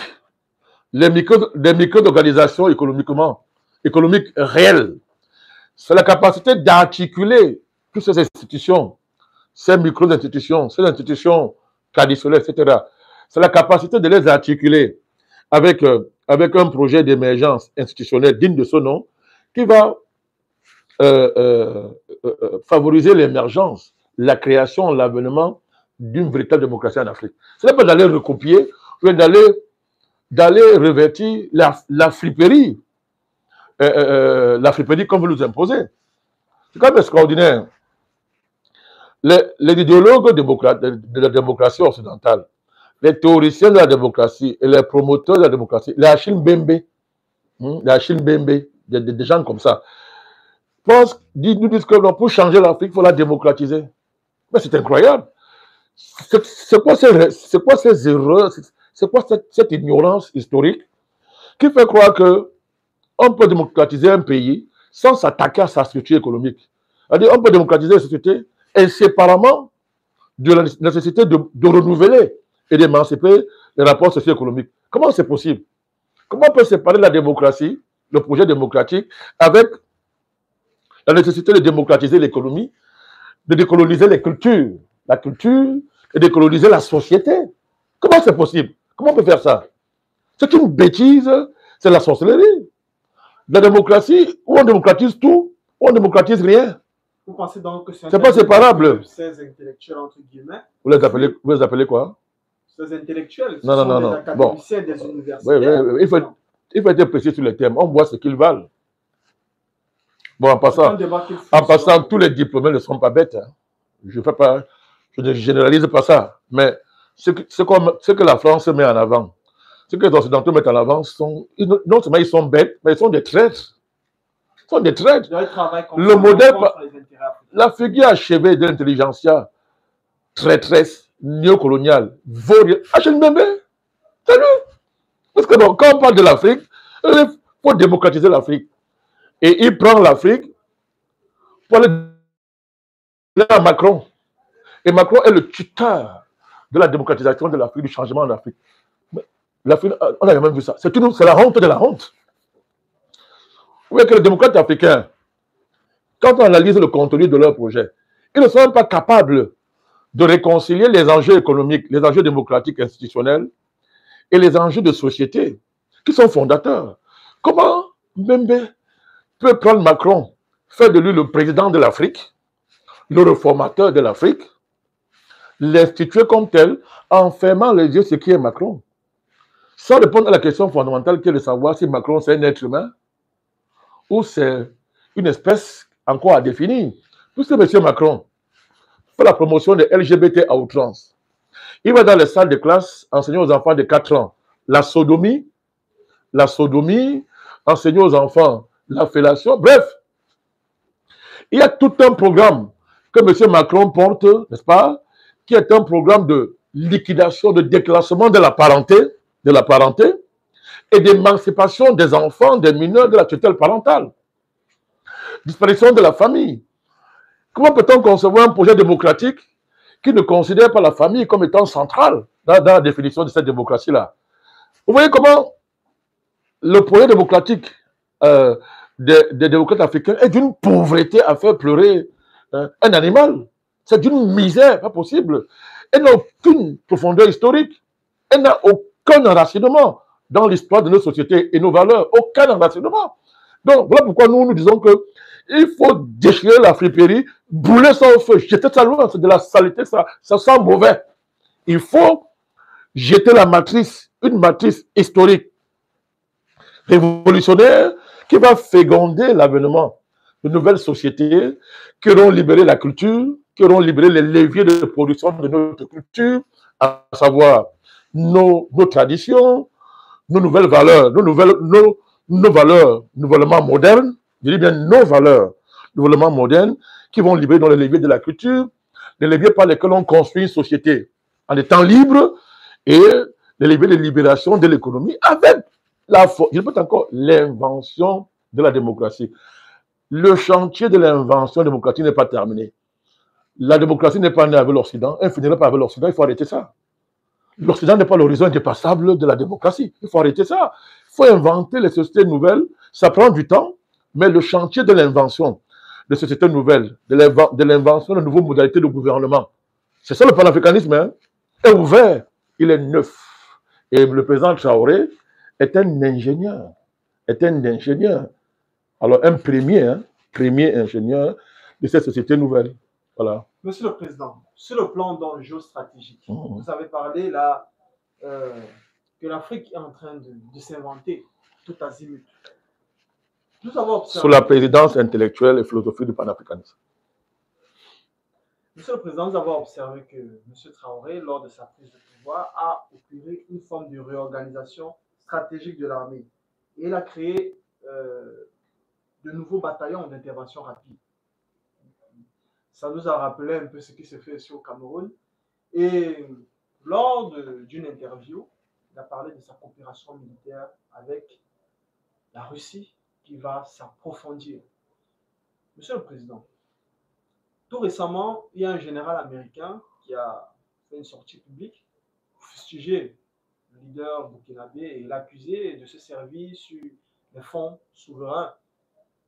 A: des micro-organisations économiques réelles. C'est la capacité d'articuler toutes ces institutions, ces micro-institutions, ces institutions traditionnelles, etc. C'est la capacité de les articuler avec un projet d'émergence institutionnelle digne de ce nom qui va favoriser l'émergence, la création, l'avènement d'une véritable démocratie en Afrique. Ce n'est pas d'aller recopier, mais d'aller revêtir la friperie comme vous nous imposez. C'est quand même extraordinaire. Les idéologues de la démocratie occidentale, les théoriciens de la démocratie et les promoteurs de la démocratie, les Achille Mbembe, des gens comme ça, nous disent que pour changer l'Afrique, il faut la démocratiser. Mais c'est incroyable. C'est quoi ces erreurs, c'est quoi cette ignorance historique qui fait croire qu'on peut démocratiser un pays sans s'attaquer à sa structure économique. C'est-à-dire on peut démocratiser la société et séparément de la nécessité de renouveler et d'émanciper les rapports socio-économiques. Comment c'est possible? Comment on peut séparer la démocratie, le projet démocratique, avec la nécessité de démocratiser l'économie, de décoloniser la culture et décoloniser la société? Comment c'est possible? Comment on peut faire ça? C'est une bêtise, c'est la sorcellerie. La démocratie, où on démocratise tout, où on démocratise rien.
B: Vous pensez donc que
A: c'est pas séparable.
B: Ces intellectuels, entre guillemets.
A: Vous les appelez quoi?
B: Ces intellectuels,
A: non.
B: des académiciens des universités.
A: Oui. Il faut être précis sur les thèmes. On voit ce qu'ils valent. Bon, en passant, tous les diplômés ne sont pas bêtes. Hein. Je ne généralise pas ça. Mais ce que la France met en avant, ce que les Occidentaux mettent en avant, non seulement ils sont bêtes, mais ils sont des traîtres. Ils sont des traîtres. Le modèle, la figure achevée de l'intelligentsia traîtresse, néocoloniale, vaurien, Achille Mbembe, c'est lui. Parce que bon, quand on parle de l'Afrique, il faut démocratiser l'Afrique. Et il prend l'Afrique pour aller à Macron. Et Macron est le tuteur de la démocratisation de l'Afrique, du changement en Afrique. L'Afrique, on a même vu ça. C'est la honte de la honte. Vous voyez que les démocrates africains, quand on analyse le contenu de leur projet, ils ne sont même pas capables de réconcilier les enjeux économiques, les enjeux démocratiques institutionnels et les enjeux de société qui sont fondateurs. Comment Mbembe peut prendre Macron, faire de lui le président de l'Afrique, le réformateur de l'Afrique, l'instituer comme tel, en fermant les yeux sur qui est Macron, sans répondre à la question fondamentale qui est de savoir si Macron c'est un être humain ou c'est une espèce encore à définir. Puisque M. Macron fait la promotion de LGBT à outrance, il va dans les salles de classe enseigner aux enfants de 4 ans la sodomie, enseigner aux enfants la fellation, bref. Il y a tout un programme que M. Macron porte, n'est-ce pas, qui est un programme de liquidation, de déclassement de la parenté et d'émancipation des enfants, des mineurs de la tutelle parentale. Disparition de la famille. Comment peut-on concevoir un projet démocratique qui ne considère pas la famille comme étant centrale dans la définition de cette démocratie-là? Vous voyez comment le projet démocratique des démocrates africains est d'une pauvreté à faire pleurer un animal. C'est d'une misère, pas possible. Elle n'a aucune profondeur historique. Elle n'a aucun enracinement dans l'histoire de nos sociétés et nos valeurs. Aucun enracinement. Donc, voilà pourquoi nous disons qu'il faut déchirer la friperie, brûler ça au feu, jeter ça loin, c'est de la saleté, ça sent mauvais. Il faut jeter la matrice, une matrice historique, révolutionnaire, qui va féconder l'avènement de nouvelles sociétés qui auront libéré la culture, qui auront libéré les leviers de production de notre culture, à savoir nos traditions, nos nouvelles valeurs, nos valeurs nouvellement modernes, je dis bien nos valeurs nouvellement modernes, qui vont libérer dans les leviers de la culture, les leviers par lesquels on construit une société en étant libre, et les leviers de libération de l'économie avec je répète encore, l'invention de la démocratie. Le chantier de l'invention démocratique n'est pas terminé. La démocratie n'est pas née avec l'Occident, elle ne finira pas avec l'Occident, il faut arrêter ça. l'Occident n'est pas l'horizon indépassable de la démocratie. Il faut arrêter ça. Il faut inventer les sociétés nouvelles. Ça prend du temps, mais le chantier de l'invention de sociétés nouvelles, de l'invention de nouvelles modalités de gouvernement, c'est ça le panafricanisme, hein, est ouvert. Il est neuf. Et le président Traoré est un ingénieur. Alors, un premier ingénieur de cette société nouvelle. Voilà.
B: Monsieur le Président, sur le plan d'enjeux stratégiques, vous avez parlé là que l'Afrique est en train de s'inventer tout azimut. Nous avons observé...
A: Sous la présidence intellectuelle et philosophique du panafricanisme.
B: Monsieur le Président, nous avons observé que M. Traoré, lors de sa prise de pouvoir, a opéré une forme de réorganisation stratégique de l'armée. Et il a créé de nouveaux bataillons d'intervention rapide. Ça nous a rappelé un peu ce qui s'est fait ici au Cameroun. Et lors d'une interview, il a parlé de sa coopération militaire avec la Russie qui va s'approfondir. Monsieur le Président, tout récemment, il y a un général américain qui a fait une sortie publique pour fustiger le leader burkinabé et l'accusé de se servir sur les fonds souverains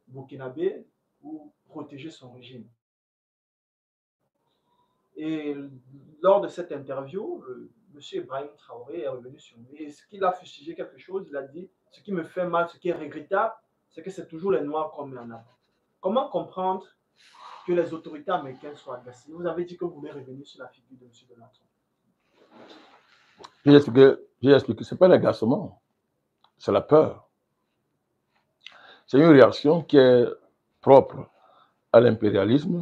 B: burkinabés pour protéger son régime. Et lors de cette interview, M. Ibrahim Traoré est revenu sur lui. Et ce qu'il a fustigé quelque chose, il a dit, ce qui me fait mal, ce qui est regrettable, c'est que c'est toujours les Noirs qu'on met en avant. Comment comprendre que les autorités américaines soient agacées? Vous avez dit que vous voulez revenir sur la figure de M. Donald Trump.
A: J'ai expliqué, ce n'est pas l'agacement, c'est la peur. C'est une réaction qui est propre à l'impérialisme,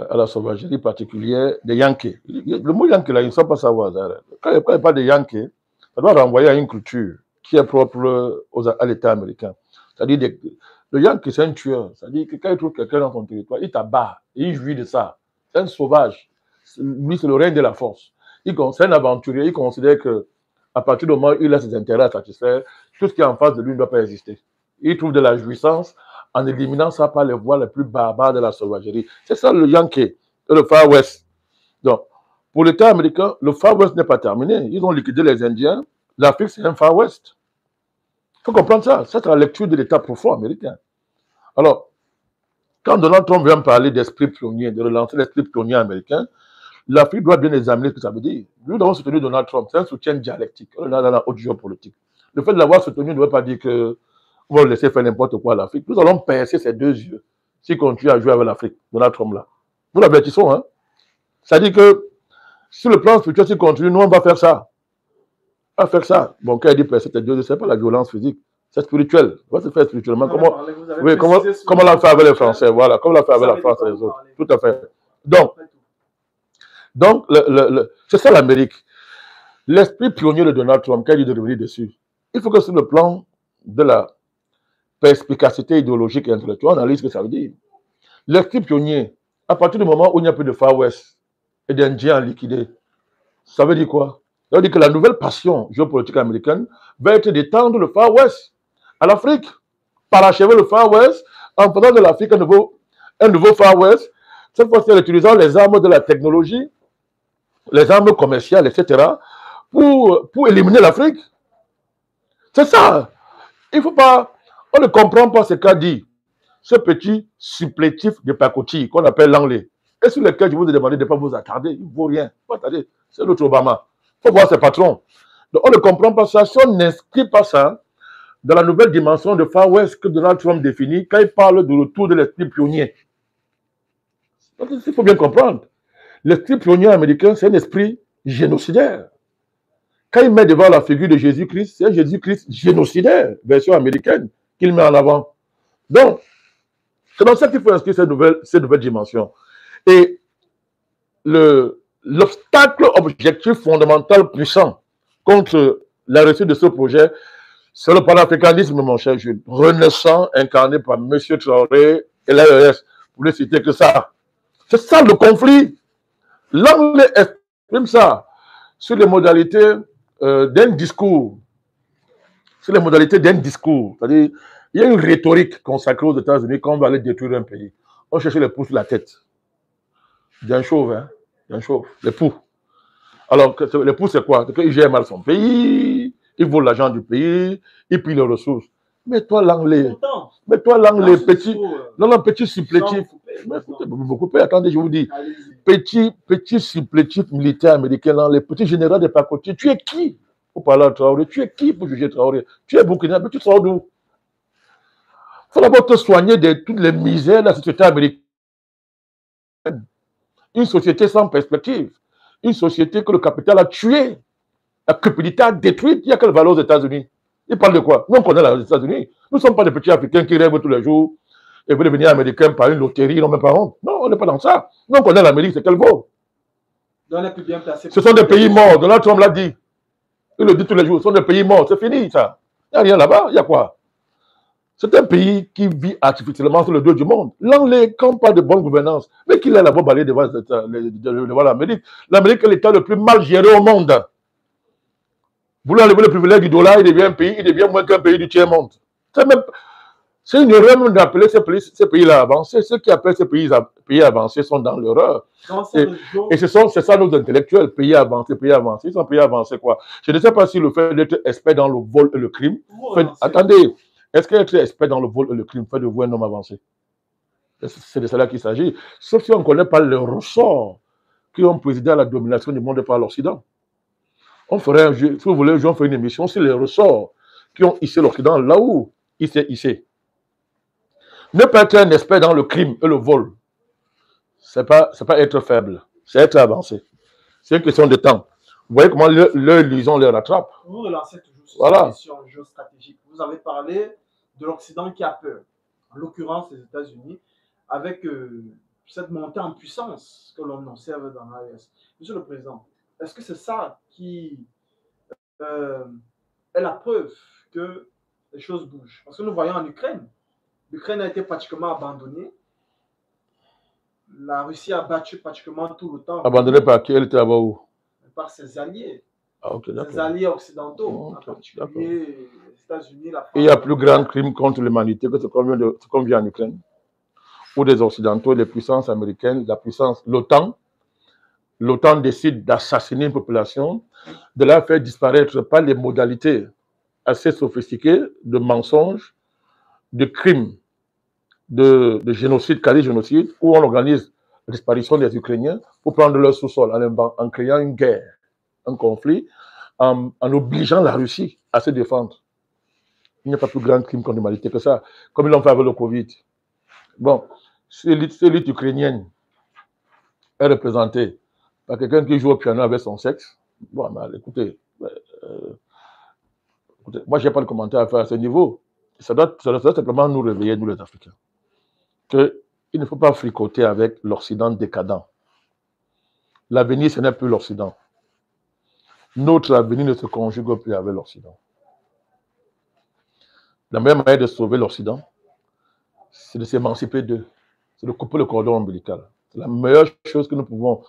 A: à la sauvagerie particulière des Yankees. Le mot Yankee, là, ils ne sont pas savoir. Quand il n'y a pas de Yankees, ça doit renvoyer à une culture qui est propre à l'État américain. C'est-à-dire, le Yankee, c'est un tueur. C'est-à-dire que quand il trouve quelqu'un dans son territoire, il t'abat, il jouit de ça. C'est un sauvage. Lui, c'est le règne de la force. C'est un aventurier, il considère qu'à partir du moment où il a ses intérêts à satisfaire, tout ce qui est en face de lui ne doit pas exister. Il trouve de la jouissance en éliminant ça par les voies les plus barbares de la sauvagerie. C'est ça le Yankee, le Far West. Donc, pour l'État américain, le Far West n'est pas terminé. Ils ont liquidé les Indiens. L'Afrique, c'est un Far West. Il faut comprendre ça. C'est la lecture de l'État profond américain. Alors, quand Donald Trump vient parler d'esprit pionnier, de relancer l'esprit pionnier américain, l'Afrique doit bien examiner ce que ça veut dire. Nous avons soutenu Donald Trump. C'est un soutien dialectique. On est dans la haute géopolitique. Le fait de l'avoir soutenu ne veut pas dire que on va le laisser faire n'importe quoi à l'Afrique. Nous allons percer ses deux yeux s'il continue à jouer avec l'Afrique, Donald Trump là. Nous l'avertissons, hein. C'est-à-dire que sur le plan spirituel, s'il continue, nous on va faire ça. On va faire ça. Bon, quand il dit percer tes deux yeux, ce n'est pas la violence physique, c'est spirituel. On va se faire spirituellement. Comment on l'a fait avec les Français, voilà, comme on l'a fait avec la France et les autres. Tout à fait. Donc c'est ça l'Amérique. L'esprit pionnier de Donald Trump, quand il dit de revenir dessus, il faut que sur le plan de la perspicacité idéologique et intellectuelle, on analyse ce que ça veut dire. L'esprit pionnier, à partir du moment où il n'y a plus de Far West et d'Indiens liquidés, ça veut dire quoi? Ça veut dire que la nouvelle passion géopolitique américaine va être d'étendre le Far West à l'Afrique, parachever le Far West en faisant de l'Afrique un nouveau Far West, cette fois-ci en utilisant les armes de la technologie, les armes commerciales, etc., pour éliminer l'Afrique. C'est ça. Il ne faut pas... On ne comprend pas ce qu'a dit ce petit supplétif de pacotille qu'on appelle l'anglais, et sur lequel je vous ai demandé de ne pas vous attarder. Il ne vaut rien. C'est l'autre Obama. Il faut voir ses patrons. Donc on ne comprend pas ça. Si on n'inscrit pas ça dans la nouvelle dimension de Far West que Donald Trump définit quand il parle du retour de l'esprit pionnier. Donc, il faut bien comprendre. L'esprit pionnier américain, c'est un esprit génocidaire. Quand il met devant la figure de Jésus-Christ, c'est un Jésus-Christ génocidaire, version américaine, qu'il met en avant. Donc, c'est dans ça qu'il faut inscrire cette nouvelle dimension. Et l'obstacle objectif fondamental puissant contre la réussite de ce projet, c'est le panafricanisme, mon cher Jules, renaissant, incarné par M. Traoré et l'AES, pour ne citer que ça. C'est ça le conflit. L'anglais exprime ça sur les modalités d'un discours. Sur les modalités d'un discours. C'est-à-dire, il y a une rhétorique consacrée aux États-Unis quand on va aller détruire un pays. On cherche les pouces sur la tête. D'un chauve, hein. D'un chauve. Les poux. Alors, le pouls, c'est quoi? C'est qu'il gère mal son pays, il vole l'argent du pays, il pille les ressources. Mais toi, l'anglais, petit, non, petit supplétif. Mais écoutez, vous coupez, attendez, je vous dis. Petit supplétif militaire américain, là, les petits généraux des pacotiers, tu es qui pour parler à Traoré? Tu es qui pour juger Traoré? Tu es burkinabé, tu sors d'où? Il faut d'abord te soigner de toutes les misères de la société américaine. Une société sans perspective. Une société que le capital a tué. La cupidité a détruit. Il y a quelle valeur aux États-Unis? Il parle de quoi? Nous, on connaît les États-Unis. Nous ne sommes pas des petits Africains qui rêvent tous les jours et veulent devenir Américains par une loterie, non, même pas honte. Non, on n'est pas dans ça. Nous, on connaît l'Amérique, c'est qu'elle vaut. Ce sont des pays morts. Donald Trump l'a dit. Il le dit tous les jours. Ce sont des pays morts. C'est fini, ça. Il n'y a rien là-bas. Il y a quoi? C'est un pays qui vit artificiellement sur le dos du monde. L'anglais, quand on parle de bonne gouvernance, mais qu'il a là-bas balayé devant l'Amérique. L'Amérique est l'État le plus mal géré au monde. Vous voulez enlever le privilège du dollar, il devient un pays, il devient moins qu'un pays du tiers-monde. C'est une erreur même d'appeler ces pays-là avancés. Ceux qui appellent ces pays avancés sont dans l'erreur. Et c'est ça nos intellectuels, pays avancés. Ils sont pays avancés quoi? Je ne sais pas si le fait d'être expert dans le vol et le crime. Attendez, est-ce qu'être expert dans le vol et le crime fait de vous un homme avancé? C'est de cela qu'il s'agit. Sauf si on ne connaît pas les ressorts qui ont présidé à la domination du monde par l'Occident. On ferait un jeu, si vous voulez, on ferait une émission sur les ressorts qui ont hissé l'Occident là où il s'est hissé. Ne pas être un expert dans le crime et le vol, c'est pas être faible, c'est être avancé. C'est une question de temps. Vous voyez comment l'illusion les rattrape.
B: Vous relancez toujours sur cette question géostratégique. Vous avez parlé de l'Occident qui a peur, en l'occurrence les États-Unis, avec cette montée en puissance que l'on observe dans l'AES. Monsieur le Président, est-ce que c'est ça qui est la preuve que les choses bougent? Parce que nous voyons en Ukraine, l'Ukraine a été pratiquement abandonnée. La Russie a battu pratiquement tout le temps.
A: Abandonnée par qui? Elle était là-bas où?
B: Par ses alliés.
A: Ah, okay,
B: ses alliés occidentaux, en particulier les États-Unis, la France.
A: Il y a plus grand crime contre l'humanité que ce qu'on vit en Ukraine, où des Occidentaux, les puissances américaines, la puissance, l'OTAN décide d'assassiner une population, de la faire disparaître par les modalités assez sophistiquées de mensonges, de crimes, de génocide, quasi-génocide, où on organise la disparition des Ukrainiens pour prendre leur sous-sol en créant une guerre, un conflit, en obligeant la Russie à se défendre. Il n'y a pas plus grand crime contre l'humanité que ça, comme ils l'ont fait avec le Covid. Bon, l'élite ukrainienne est représentée par quelqu'un qui joue au piano avec son sexe. Bon, mais écoutez, moi, je n'ai pas de commentaire à faire à ce niveau. Ça doit simplement nous réveiller, nous les Africains, qu'il ne faut pas fricoter avec l'Occident décadent. L'avenir, ce n'est plus l'Occident. Notre avenir ne se conjugue plus avec l'Occident. La meilleure manière de sauver l'Occident, c'est de s'émanciper d'eux. C'est de couper le cordon ombilical. C'est la meilleure chose que nous pouvons.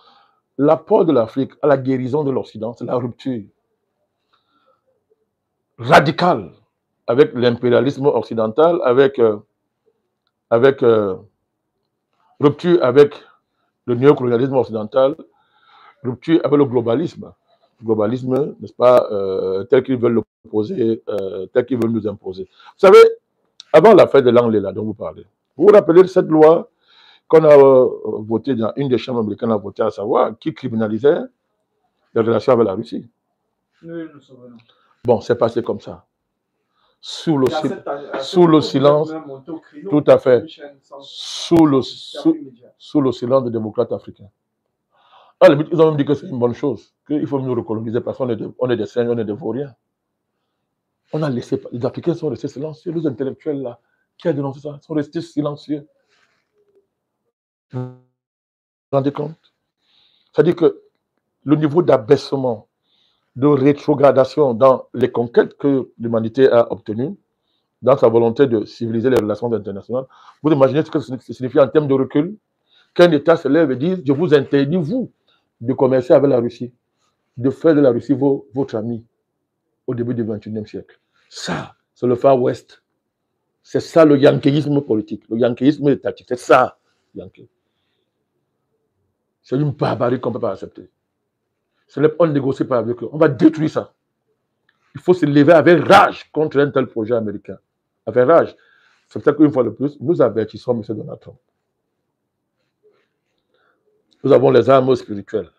A: L'apport de l'Afrique à la guérison de l'Occident, c'est la rupture radicale avec l'impérialisme occidental, rupture avec le néocolonialisme occidental, rupture avec le globalisme. Le globalisme, n'est-ce pas, tel qu'ils veulent l'opposer, tel qu'ils veulent nous imposer. Vous savez, avant l'affaire de l'anglais là dont vous parlez, vous vous rappelez de cette loi qu'on a votée dans une des chambres américaines a voté, à savoir, qui criminalisait les relations avec la Russie.
B: Oui, nous savons.
A: Bon, c'est passé comme ça. Sous le silence, tout à fait, sous le silence des démocrates africains. À la limite, ils ont même dit que c'est une bonne chose, qu'il faut mieux recoloniser parce qu'on est des singes, on est des vauriens. On a laissé, les Africains sont restés silencieux, les intellectuels là, qui a dénoncé ça, sont restés silencieux. Vous vous rendez compte? C'est-à-dire que le niveau d'abaissement, de rétrogradation dans les conquêtes que l'humanité a obtenues, dans sa volonté de civiliser les relations internationales, vous imaginez ce que ça signifie en termes de recul? Qu'un État se lève et dise, je vous interdis, vous, de commercer avec la Russie, de faire de la Russie votre ami au début du XXIe siècle. Ça, c'est le Far West. C'est ça le yankéisme politique, le yankéisme étatique. C'est ça, Yankee. C'est une barbarie qu'on ne peut pas accepter. On ne négocie pas avec eux. On va détruire ça. Il faut se lever avec rage contre un tel projet américain. Avec rage. C'est pour ça qu'une fois de plus, nous avertissons M. Donald Trump. Nous avons les armes spirituelles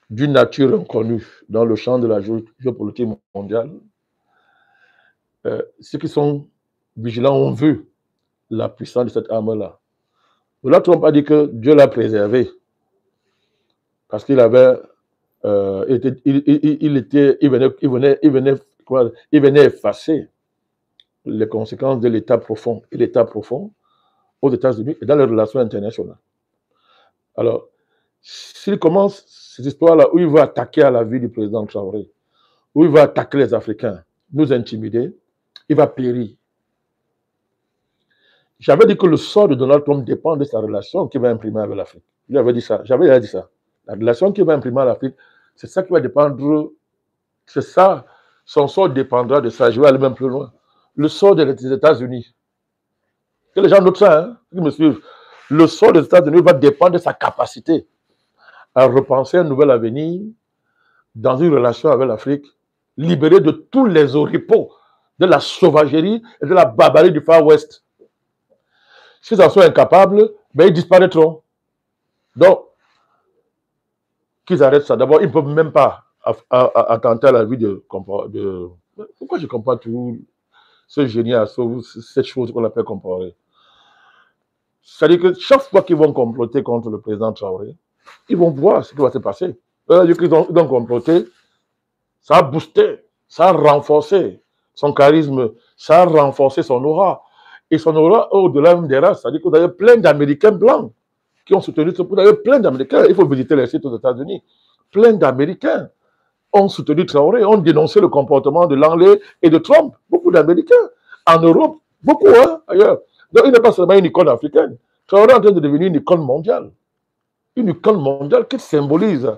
A: d'une nature inconnue dans le champ de la géopolitique mondiale. Ceux qui sont vigilants ont vu la puissance de cette arme-là. Donald Trump a dit que Dieu l'a préservé parce qu'il avait, il venait effacer les conséquences de l'état profond et l'état profond aux États-Unis et dans les relations internationales. Alors, s'il commence cette histoire-là où il va attaquer à la vie du président Traoré, où il va attaquer les Africains, nous intimider, il va périr. J'avais dit que le sort de Donald Trump dépend de sa relation qu'il va imprimer avec l'Afrique. J'avais dit ça. J'avais déjà dit ça. La relation qu'il va imprimer à l'Afrique, c'est ça qui va dépendre. C'est ça. Son sort dépendra de ça. Je vais aller même plus loin. Le sort des États-Unis. Que les gens notent ça, hein, qui me suivent. Le sort des États-Unis va dépendre de sa capacité à repenser un nouvel avenir dans une relation avec l'Afrique, libérée de tous les oripeaux, de la sauvagerie et de la barbarie du Far West. S'ils en sont incapables, ben ils disparaîtront. Donc, qu'ils arrêtent ça. D'abord, ils ne peuvent même pas attenter à la vie de... Pourquoi je comprends tout ce génie à cette chose qu'on appelle comparer? C'est-à-dire que chaque fois qu'ils vont comploter contre le président Traoré, ils vont voir ce qui va se passer. Ils ont comploté, ça a boosté, ça a renforcé son charisme, ça a renforcé son aura. Et son aura au-delà même des races, c'est-à-dire que vous avez plein d'Américains blancs qui ont soutenu ce coup. Vous avez plein d'Américains, il faut visiter les sites aux États-Unis. Plein d'Américains ont soutenu Traoré, ont dénoncé le comportement de Langley et de Trump. Beaucoup d'Américains. En Europe, beaucoup, hein, ailleurs. Donc il n'est pas seulement une icône africaine. Traoré est en train de devenir une icône mondiale. Une icône mondiale qui symbolise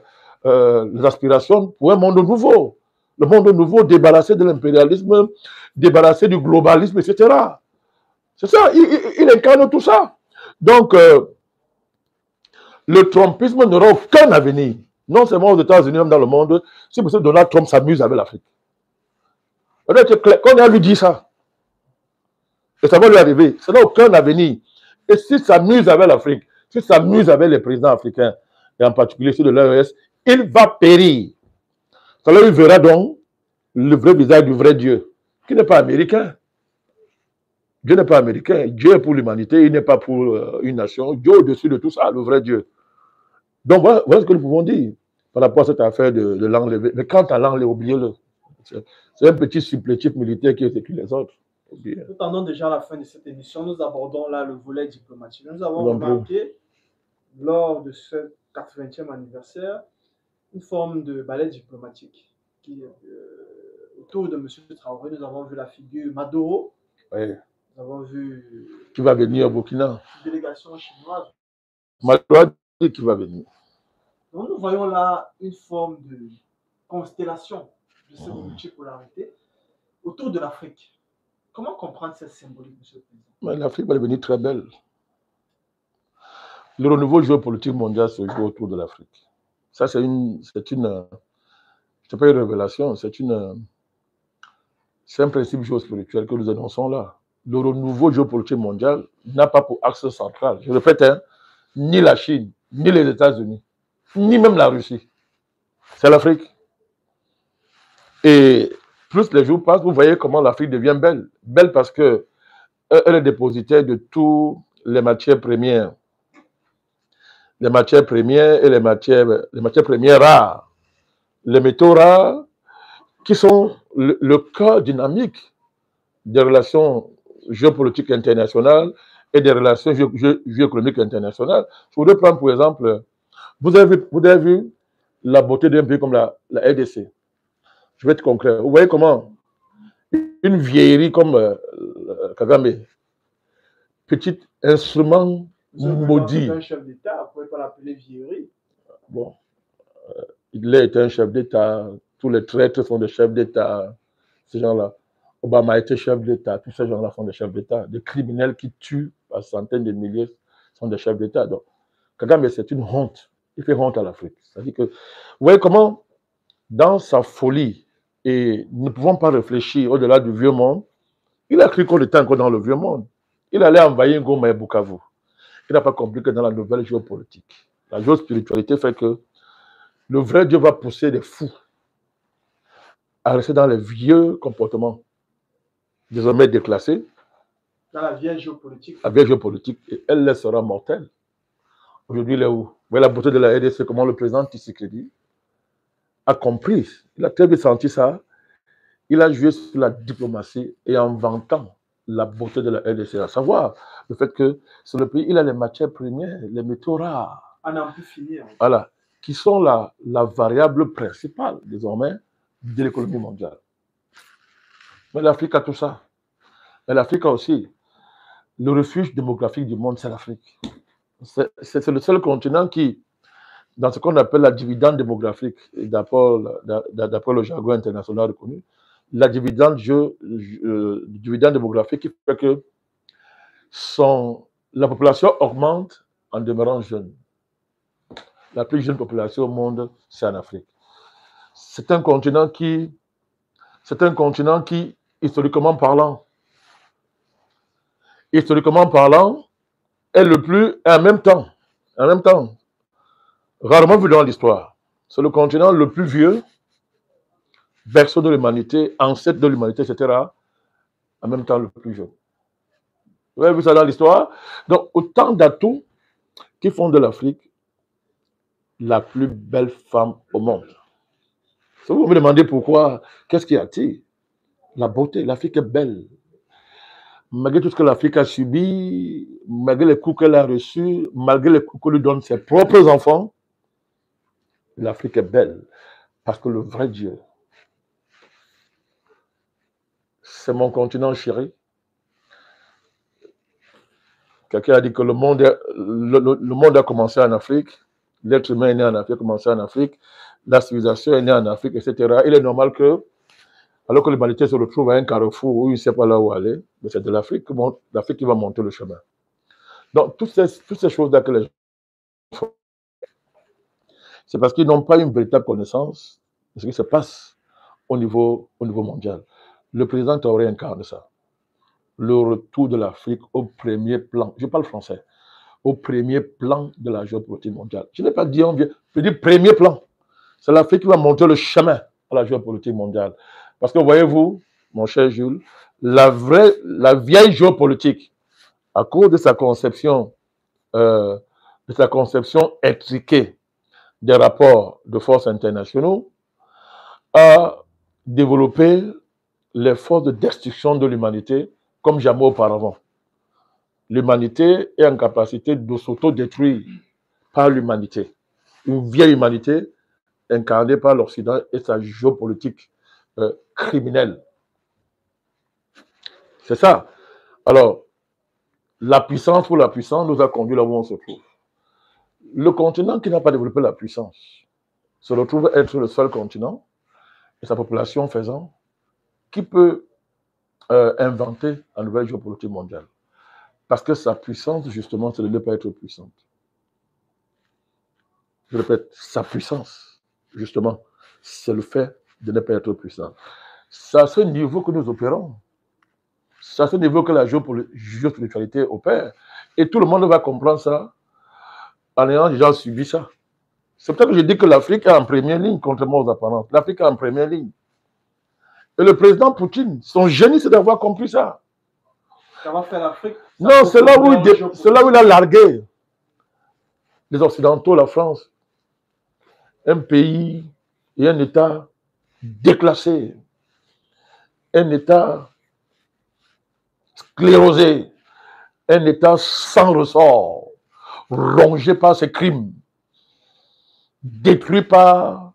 A: les aspirations pour un monde nouveau. Le monde nouveau débarrassé de l'impérialisme, débarrassé du globalisme, etc. C'est ça, il incarne tout ça. Donc, le trumpisme n'aura aucun avenir, non seulement aux États-Unis, même dans le monde, si M. Donald Trump s'amuse avec l'Afrique. Quand on a lui dit ça, et ça va lui arriver, ça n'a aucun avenir. Et s'il s'amuse avec l'Afrique, s'il s'amuse avec les présidents africains, et en particulier ceux de l'AES, il va périr. Alors il verra donc le vrai visage du vrai Dieu, qui n'est pas américain. Dieu n'est pas américain, Dieu est pour l'humanité, il n'est pas pour une nation. Dieu est au-dessus de tout ça, le vrai Dieu. Donc voilà ce que nous pouvons dire par rapport à cette affaire de Langley. Mais quant à Langley, oubliez-le. C'est un petit supplétif militaire qui est écrit les autres.
B: Nous tendons déjà à la fin de cette émission. Nous abordons là le volet diplomatique. Nous avons remarqué, lors de ce 80e anniversaire, une forme de ballet diplomatique. Autour de M. Traoré, nous avons vu la figure Maduro.
A: Oui.
B: Nous avons vu...
A: Qui va venir au Burkina.
B: Une délégation chinoise.
A: Maduro qui va venir.
B: Donc nous voyons là une forme de constellation de cette multipolarité autour de l'Afrique. Comment comprendre cette symbolique, M. le Président?
A: L'Afrique va devenir très belle. Le renouveau géopolitique mondial se joue autour de l'Afrique. Ça, c'est pas une révélation, c'est un principe géospirituel que nous annonçons là. Le renouveau géopolitique mondial n'a pas pour axe central, je répète, hein, ni la Chine, ni les États-Unis, ni même la Russie. C'est l'Afrique. Et plus les jours passent, vous voyez comment l'Afrique devient belle. Belle parce qu'elle est dépositaire de toutes les matières premières. Les matières premières et les matières premières rares. Les métaux rares qui sont le cœur dynamique des relations géopolitiques internationales et des relations géoéconomiques internationales. Je voudrais prendre pour exemple, vous avez vu la beauté d'un pays comme la RDC. Je vais être concret. Vous voyez comment une vieillerie comme Kagame, petit instrument maudit.
B: C'est un chef d'État, vous ne pouvez pas l'appeler vieillerie.
A: Bon, il est un chef d'État, tous les traîtres sont des chefs d'État, ces gens-là. Obama a été chef d'État, tous ces gens-là sont des chefs d'État. Des criminels qui tuent par centaines de milliers sont des chefs d'État. Donc, Kagame, c'est une honte. Il fait honte à l'Afrique. C'est-à-dire que, vous voyez comment, dans sa folie, et ne pouvons pas réfléchir au-delà du vieux monde, il a cru qu'on était encore dans le vieux monde. Il allait envahir Goma et Bukavu. Il n'a pas compris que dans la nouvelle géopolitique, la géospiritualité fait que le vrai Dieu va pousser les fous à rester dans les vieux comportements, désormais déclassés,
B: Dans la vieille géopolitique.
A: la vieille géopolitique, et elle les sera mortelle. Aujourd'hui, il est où? Vous voyez la beauté de la RDC, comment le président Tshisekedi a compris. Il a très bien senti ça. Il a joué sur la diplomatie et en vantant la beauté de la RDC, à savoir le fait que c'est le pays, il a les matières premières, les métaux rares.
B: On n'en peut finir.
A: Voilà, qui sont la variable principale, désormais, de l'économie mondiale. Mais l'Afrique a tout ça. Mais l'Afrique a aussi le refuge démographique du monde, c'est l'Afrique. C'est le seul continent qui, dans ce qu'on appelle la dividende démographique, d'après le jargon international reconnu, la dividende démographique qui fait que la population augmente en demeurant jeune. La plus jeune population au monde, c'est en Afrique. C'est un continent qui, historiquement parlant, est le plus, et en même temps, rarement vu dans l'histoire. C'est le continent le plus vieux, berceau de l'humanité, ancêtre de l'humanité, etc. En même temps, le plus jeune. Vous avez vu ça dans l'histoire? Donc, autant d'atouts qui font de l'Afrique la plus belle femme au monde. Si vous me demandez pourquoi, qu'est-ce qui attire? La beauté. L'Afrique est belle. Malgré tout ce que l'Afrique a subi, malgré les coups qu'elle a reçus, malgré les coups que lui donnent ses propres enfants, l'Afrique est belle. Parce que le vrai Dieu, c'est mon continent chéri. Quelqu'un a dit que le monde a commencé en Afrique, l'être humain est né en Afrique, a commencé en Afrique, la civilisation est née en Afrique, etc. Il est normal que, alors que l'humanité se retrouve à un carrefour où il ne sait pas là où aller, mais c'est de l'Afrique qui va monter le chemin. Donc, toutes ces choses-là que les gens font, c'est parce qu'ils n'ont pas une véritable connaissance de ce qui se passe au niveau mondial. Le président Traoré incarne ça. Le retour de l'Afrique au premier plan, je parle français, au premier plan de la géopolitique mondiale. Je n'ai pas dit je dis premier plan. C'est l'Afrique qui va monter le chemin à la géopolitique mondiale. Parce que voyez-vous, mon cher Jules, la vieille géopolitique, à cause de sa conception étriquée des rapports de forces internationaux, a développé les forces de destruction de l'humanité comme jamais auparavant. L'humanité est en capacité de s'auto-détruire par l'humanité. Une vieille humanité incarnée par l'Occident et sa géopolitique criminelle. C'est ça. Alors, la puissance pour la puissance nous a conduit là où on se trouve. Le continent qui n'a pas développé la puissance se retrouve être le seul continent, et sa population faisant, qui peut inventer la nouvelle géopolitique mondiale. Parce que sa puissance, justement, c'est de ne pas être puissante. Je répète, sa puissance, justement, c'est le fait de ne pas être puissant. C'est à ce niveau que nous opérons. C'est à ce niveau que la géospiritualité opère. Et tout le monde va comprendre ça en ayant déjà subi ça. C'est pour ça que je dis que l'Afrique est en première ligne, contrairement aux apparences. L'Afrique est en première ligne. Et le président Poutine, son génie, c'est d'avoir compris ça.
B: Ça va faire l'Afrique.
A: Non, c'est là où il a largué les Occidentaux, la France. Un pays et un État déclassé. Un État sclérosé. Un État sans ressort. Rongé par ses crimes. Détruit par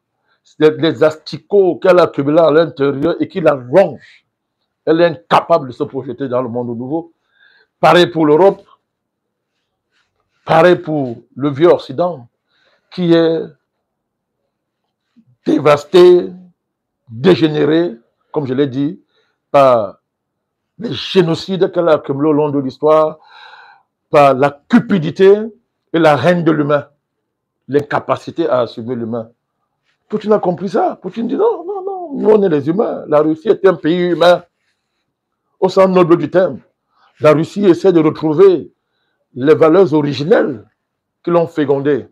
A: les asticots qu'elle a accumulés à l'intérieur et qui la ronge. Elle est incapable de se projeter dans le monde nouveau. Pareil pour l'Europe. Pareil pour le vieux Occident qui est dévasté, dégénéré, comme je l'ai dit, par les génocides qu'elle a accumulés au long de l'histoire, par la cupidité et la haine de l'humain. l'incapacité à assumer l'humain. Poutine a compris ça. Poutine dit non, non, non, nous on est les humains. La Russie est un pays humain, au sens noble du terme. La Russie essaie de retrouver les valeurs originelles qui l'ont fécondé.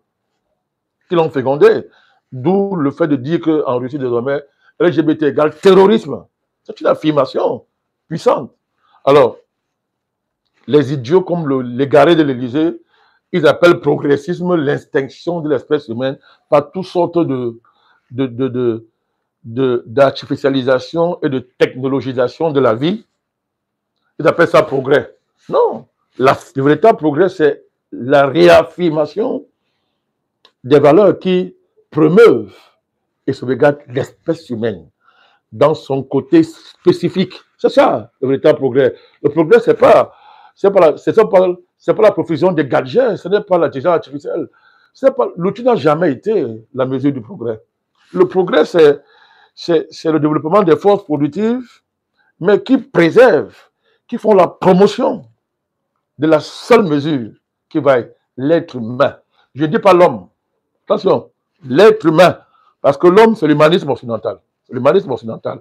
A: D'où le fait de dire qu'en Russie, désormais, LGBT égale terrorisme. C'est une affirmation puissante. Alors, les idiots comme les garés de l'Élysée, ils appellent progressisme l'extinction de l'espèce humaine par toutes sortes d'artificialisation et de technologisation de la vie. Ils appellent ça progrès. Non, le véritable progrès, c'est la réaffirmation des valeurs qui promeuvent et sauvegardent l'espèce humaine dans son côté spécifique. C'est ça, le véritable progrès. Le progrès, c'est pas la profusion des gadgets, ce n'est pas l'intelligence artificielle. L'outil n'a jamais été la mesure du progrès. Le progrès, c'est le développement des forces productives, mais qui préservent, qui font la promotion de la seule mesure qui va être l'être humain. Je ne dis pas l'homme. Attention, l'être humain. Parce que l'homme, c'est l'humanisme occidental. C'est l'humanisme occidental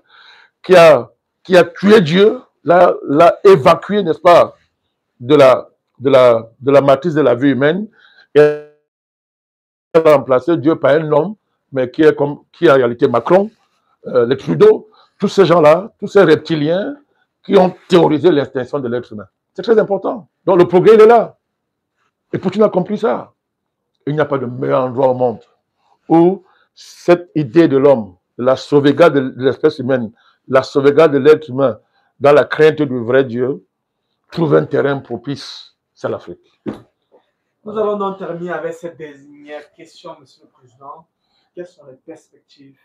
A: qui a tué Dieu, l'a évacué, n'est-ce pas, de la matrice de la vie humaine et a remplacé Dieu par un homme, mais qui est en réalité Macron, les Trudeau, tous ces gens-là, tous ces reptiliens qui ont théorisé l'extinction de l'être humain. C'est très important. Donc le progrès, il est là. Et Poutine a compris ça. Il n'y a pas de meilleur endroit au monde où cette idée de l'homme, la sauvegarde de l'espèce humaine, la sauvegarde de l'être humain dans la crainte du vrai Dieu, trouve un terrain propice, c'est l'Afrique.
B: Nous allons donc terminer avec cette dernière question, Monsieur le Président. Quelles sont les perspectives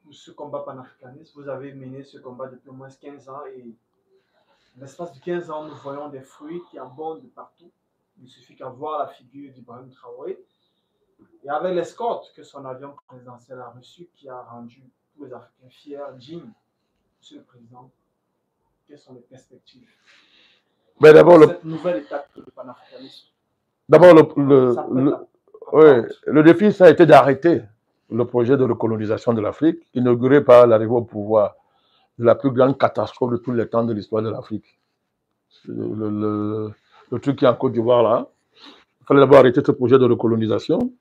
B: de ce combat panafricaniste? Vous avez mené ce combat depuis au moins 15 ans et en l'espace de 15 ans, nous voyons des fruits qui abondent de partout. Il suffit qu'à voir la figure d'Ibrahim Traoré et avec l'escorte que son avion présidentiel a reçu qui a rendu tous les Africains fiers, dignes. Monsieur le Président, quelles sont les perspectives
A: de
B: cette nouvelle étape du panafricanisme?
A: D'abord, le défi, ça a été d'arrêter le projet de recolonisation de l'Afrique, inauguré par l'arrivée au pouvoir de la plus grande catastrophe de tous les temps de l'histoire de l'Afrique. Le truc qui est en Côte d'Ivoire, là, il fallait d'abord arrêter ce projet de recolonisation.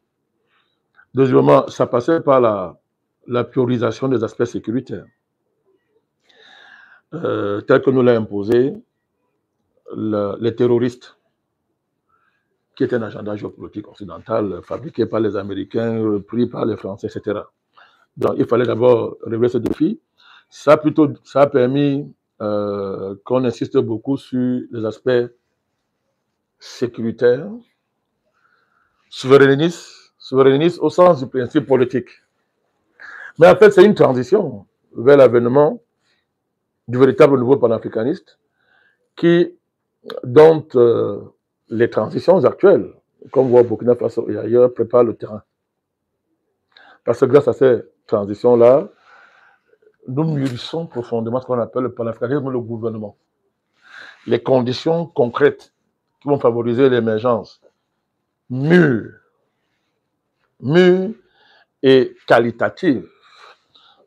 A: Deuxièmement, ça passait par la priorisation des aspects sécuritaires, tel que nous l'a imposé les terroristes, qui est un agenda géopolitique occidental fabriqué par les Américains, repris par les Français, etc. Donc, il fallait d'abord relever ce défi. Ça a permis qu'on insiste beaucoup sur les aspects sécuritaires, souverainistes au sens du principe politique. Mais en fait, c'est une transition vers l'avènement du véritable nouveau panafricaniste dont les transitions actuelles, comme on voit au Burkina Faso et ailleurs, préparent le terrain. Parce que grâce à ces transitions-là, nous mûrissons profondément ce qu'on appelle le panafricanisme, le gouvernement. Les conditions concrètes qui vont favoriser l'émergence mûre et qualitative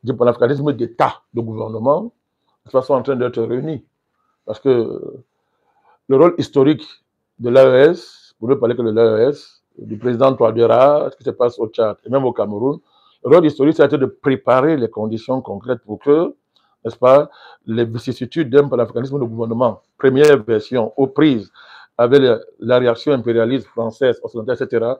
A: du panafricanisme d'État, de gouvernement, sont en train d'être réunis. Parce que le rôle historique de l'AES, pour ne parler que de l'AES, du président Touadéra, ce qui se passe au Tchad et même au Cameroun, le rôle historique, ça a été de préparer les conditions concrètes pour que, n'est-ce pas, les vicissitudes d'un panafricanisme de gouvernement, première version, aux prises avec la réaction impérialiste française, occidentale, etc.,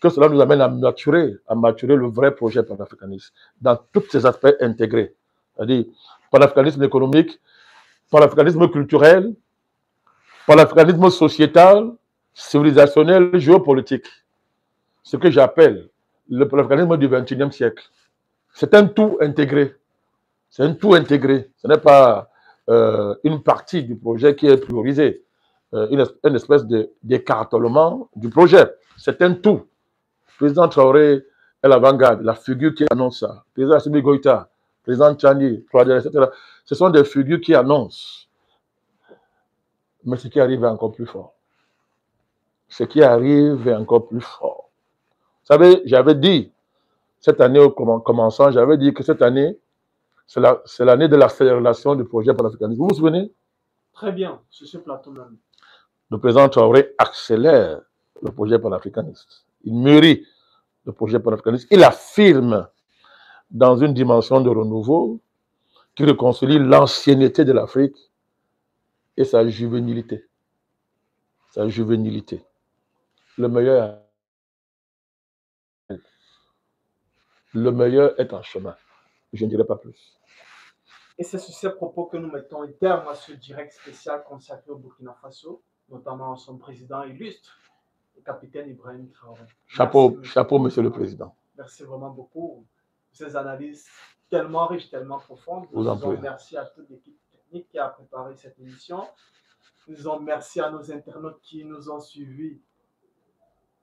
A: que cela nous amène à maturer le vrai projet panafricaniste dans tous ses aspects intégrés. C'est-à-dire panafricanisme économique, panafricanisme culturel, panafricanisme sociétal, civilisationnel, géopolitique. Ce que j'appelle le panafricanisme du XXIe siècle. C'est un tout intégré. C'est un tout intégré. Ce n'est pas une partie du projet qui est priorisée, une espèce d'écartèlement du projet. C'est un tout. Le président Traoré est l'avant-garde, la figure qui annonce ça. Le président Assimi Goïta, le président Tchani, etc. Ce sont des figures qui annoncent. Mais ce qui arrive est encore plus fort. Ce qui arrive est encore plus fort. savez, j'avais dit, cette année, au commençant, j'avais dit que cette année, c'est l'année de l'accélération du projet panafricaniste. Vous vous souvenez?
B: Très bien, sur ce plateau même.
A: Le président Traoré accélère le projet panafricaniste. Il mûrit le projet panafricaniste. Il affirme dans une dimension de renouveau qui réconcilie l'ancienneté de l'Afrique et sa juvénilité. Sa juvénilité. Le meilleur est en chemin. Je ne dirai pas plus.
B: Et c'est sur ces propos que nous mettons un terme à ce direct spécial consacré au Burkina Faso, notamment à son président illustre, le capitaine Ibrahim Traoré.
A: Chapeau, monsieur le président.
B: Merci vraiment beaucoup pour ces analyses tellement riches, tellement profondes. Nous disons merci à toute l'équipe technique qui a préparé cette émission. Nous disons merci à nos internautes qui nous ont suivis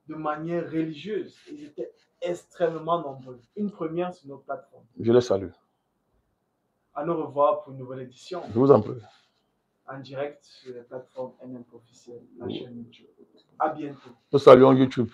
B: de manière religieuse. Ils étaient extrêmement nombreux. Une première sur nos plateformes.
A: Je les salue.
B: À nous revoir pour une nouvelle édition.
A: Je vous en prie.
B: En direct sur les plateformes NMP officielles, la chaîne YouTube. À bientôt.
A: Nous saluons YouTube.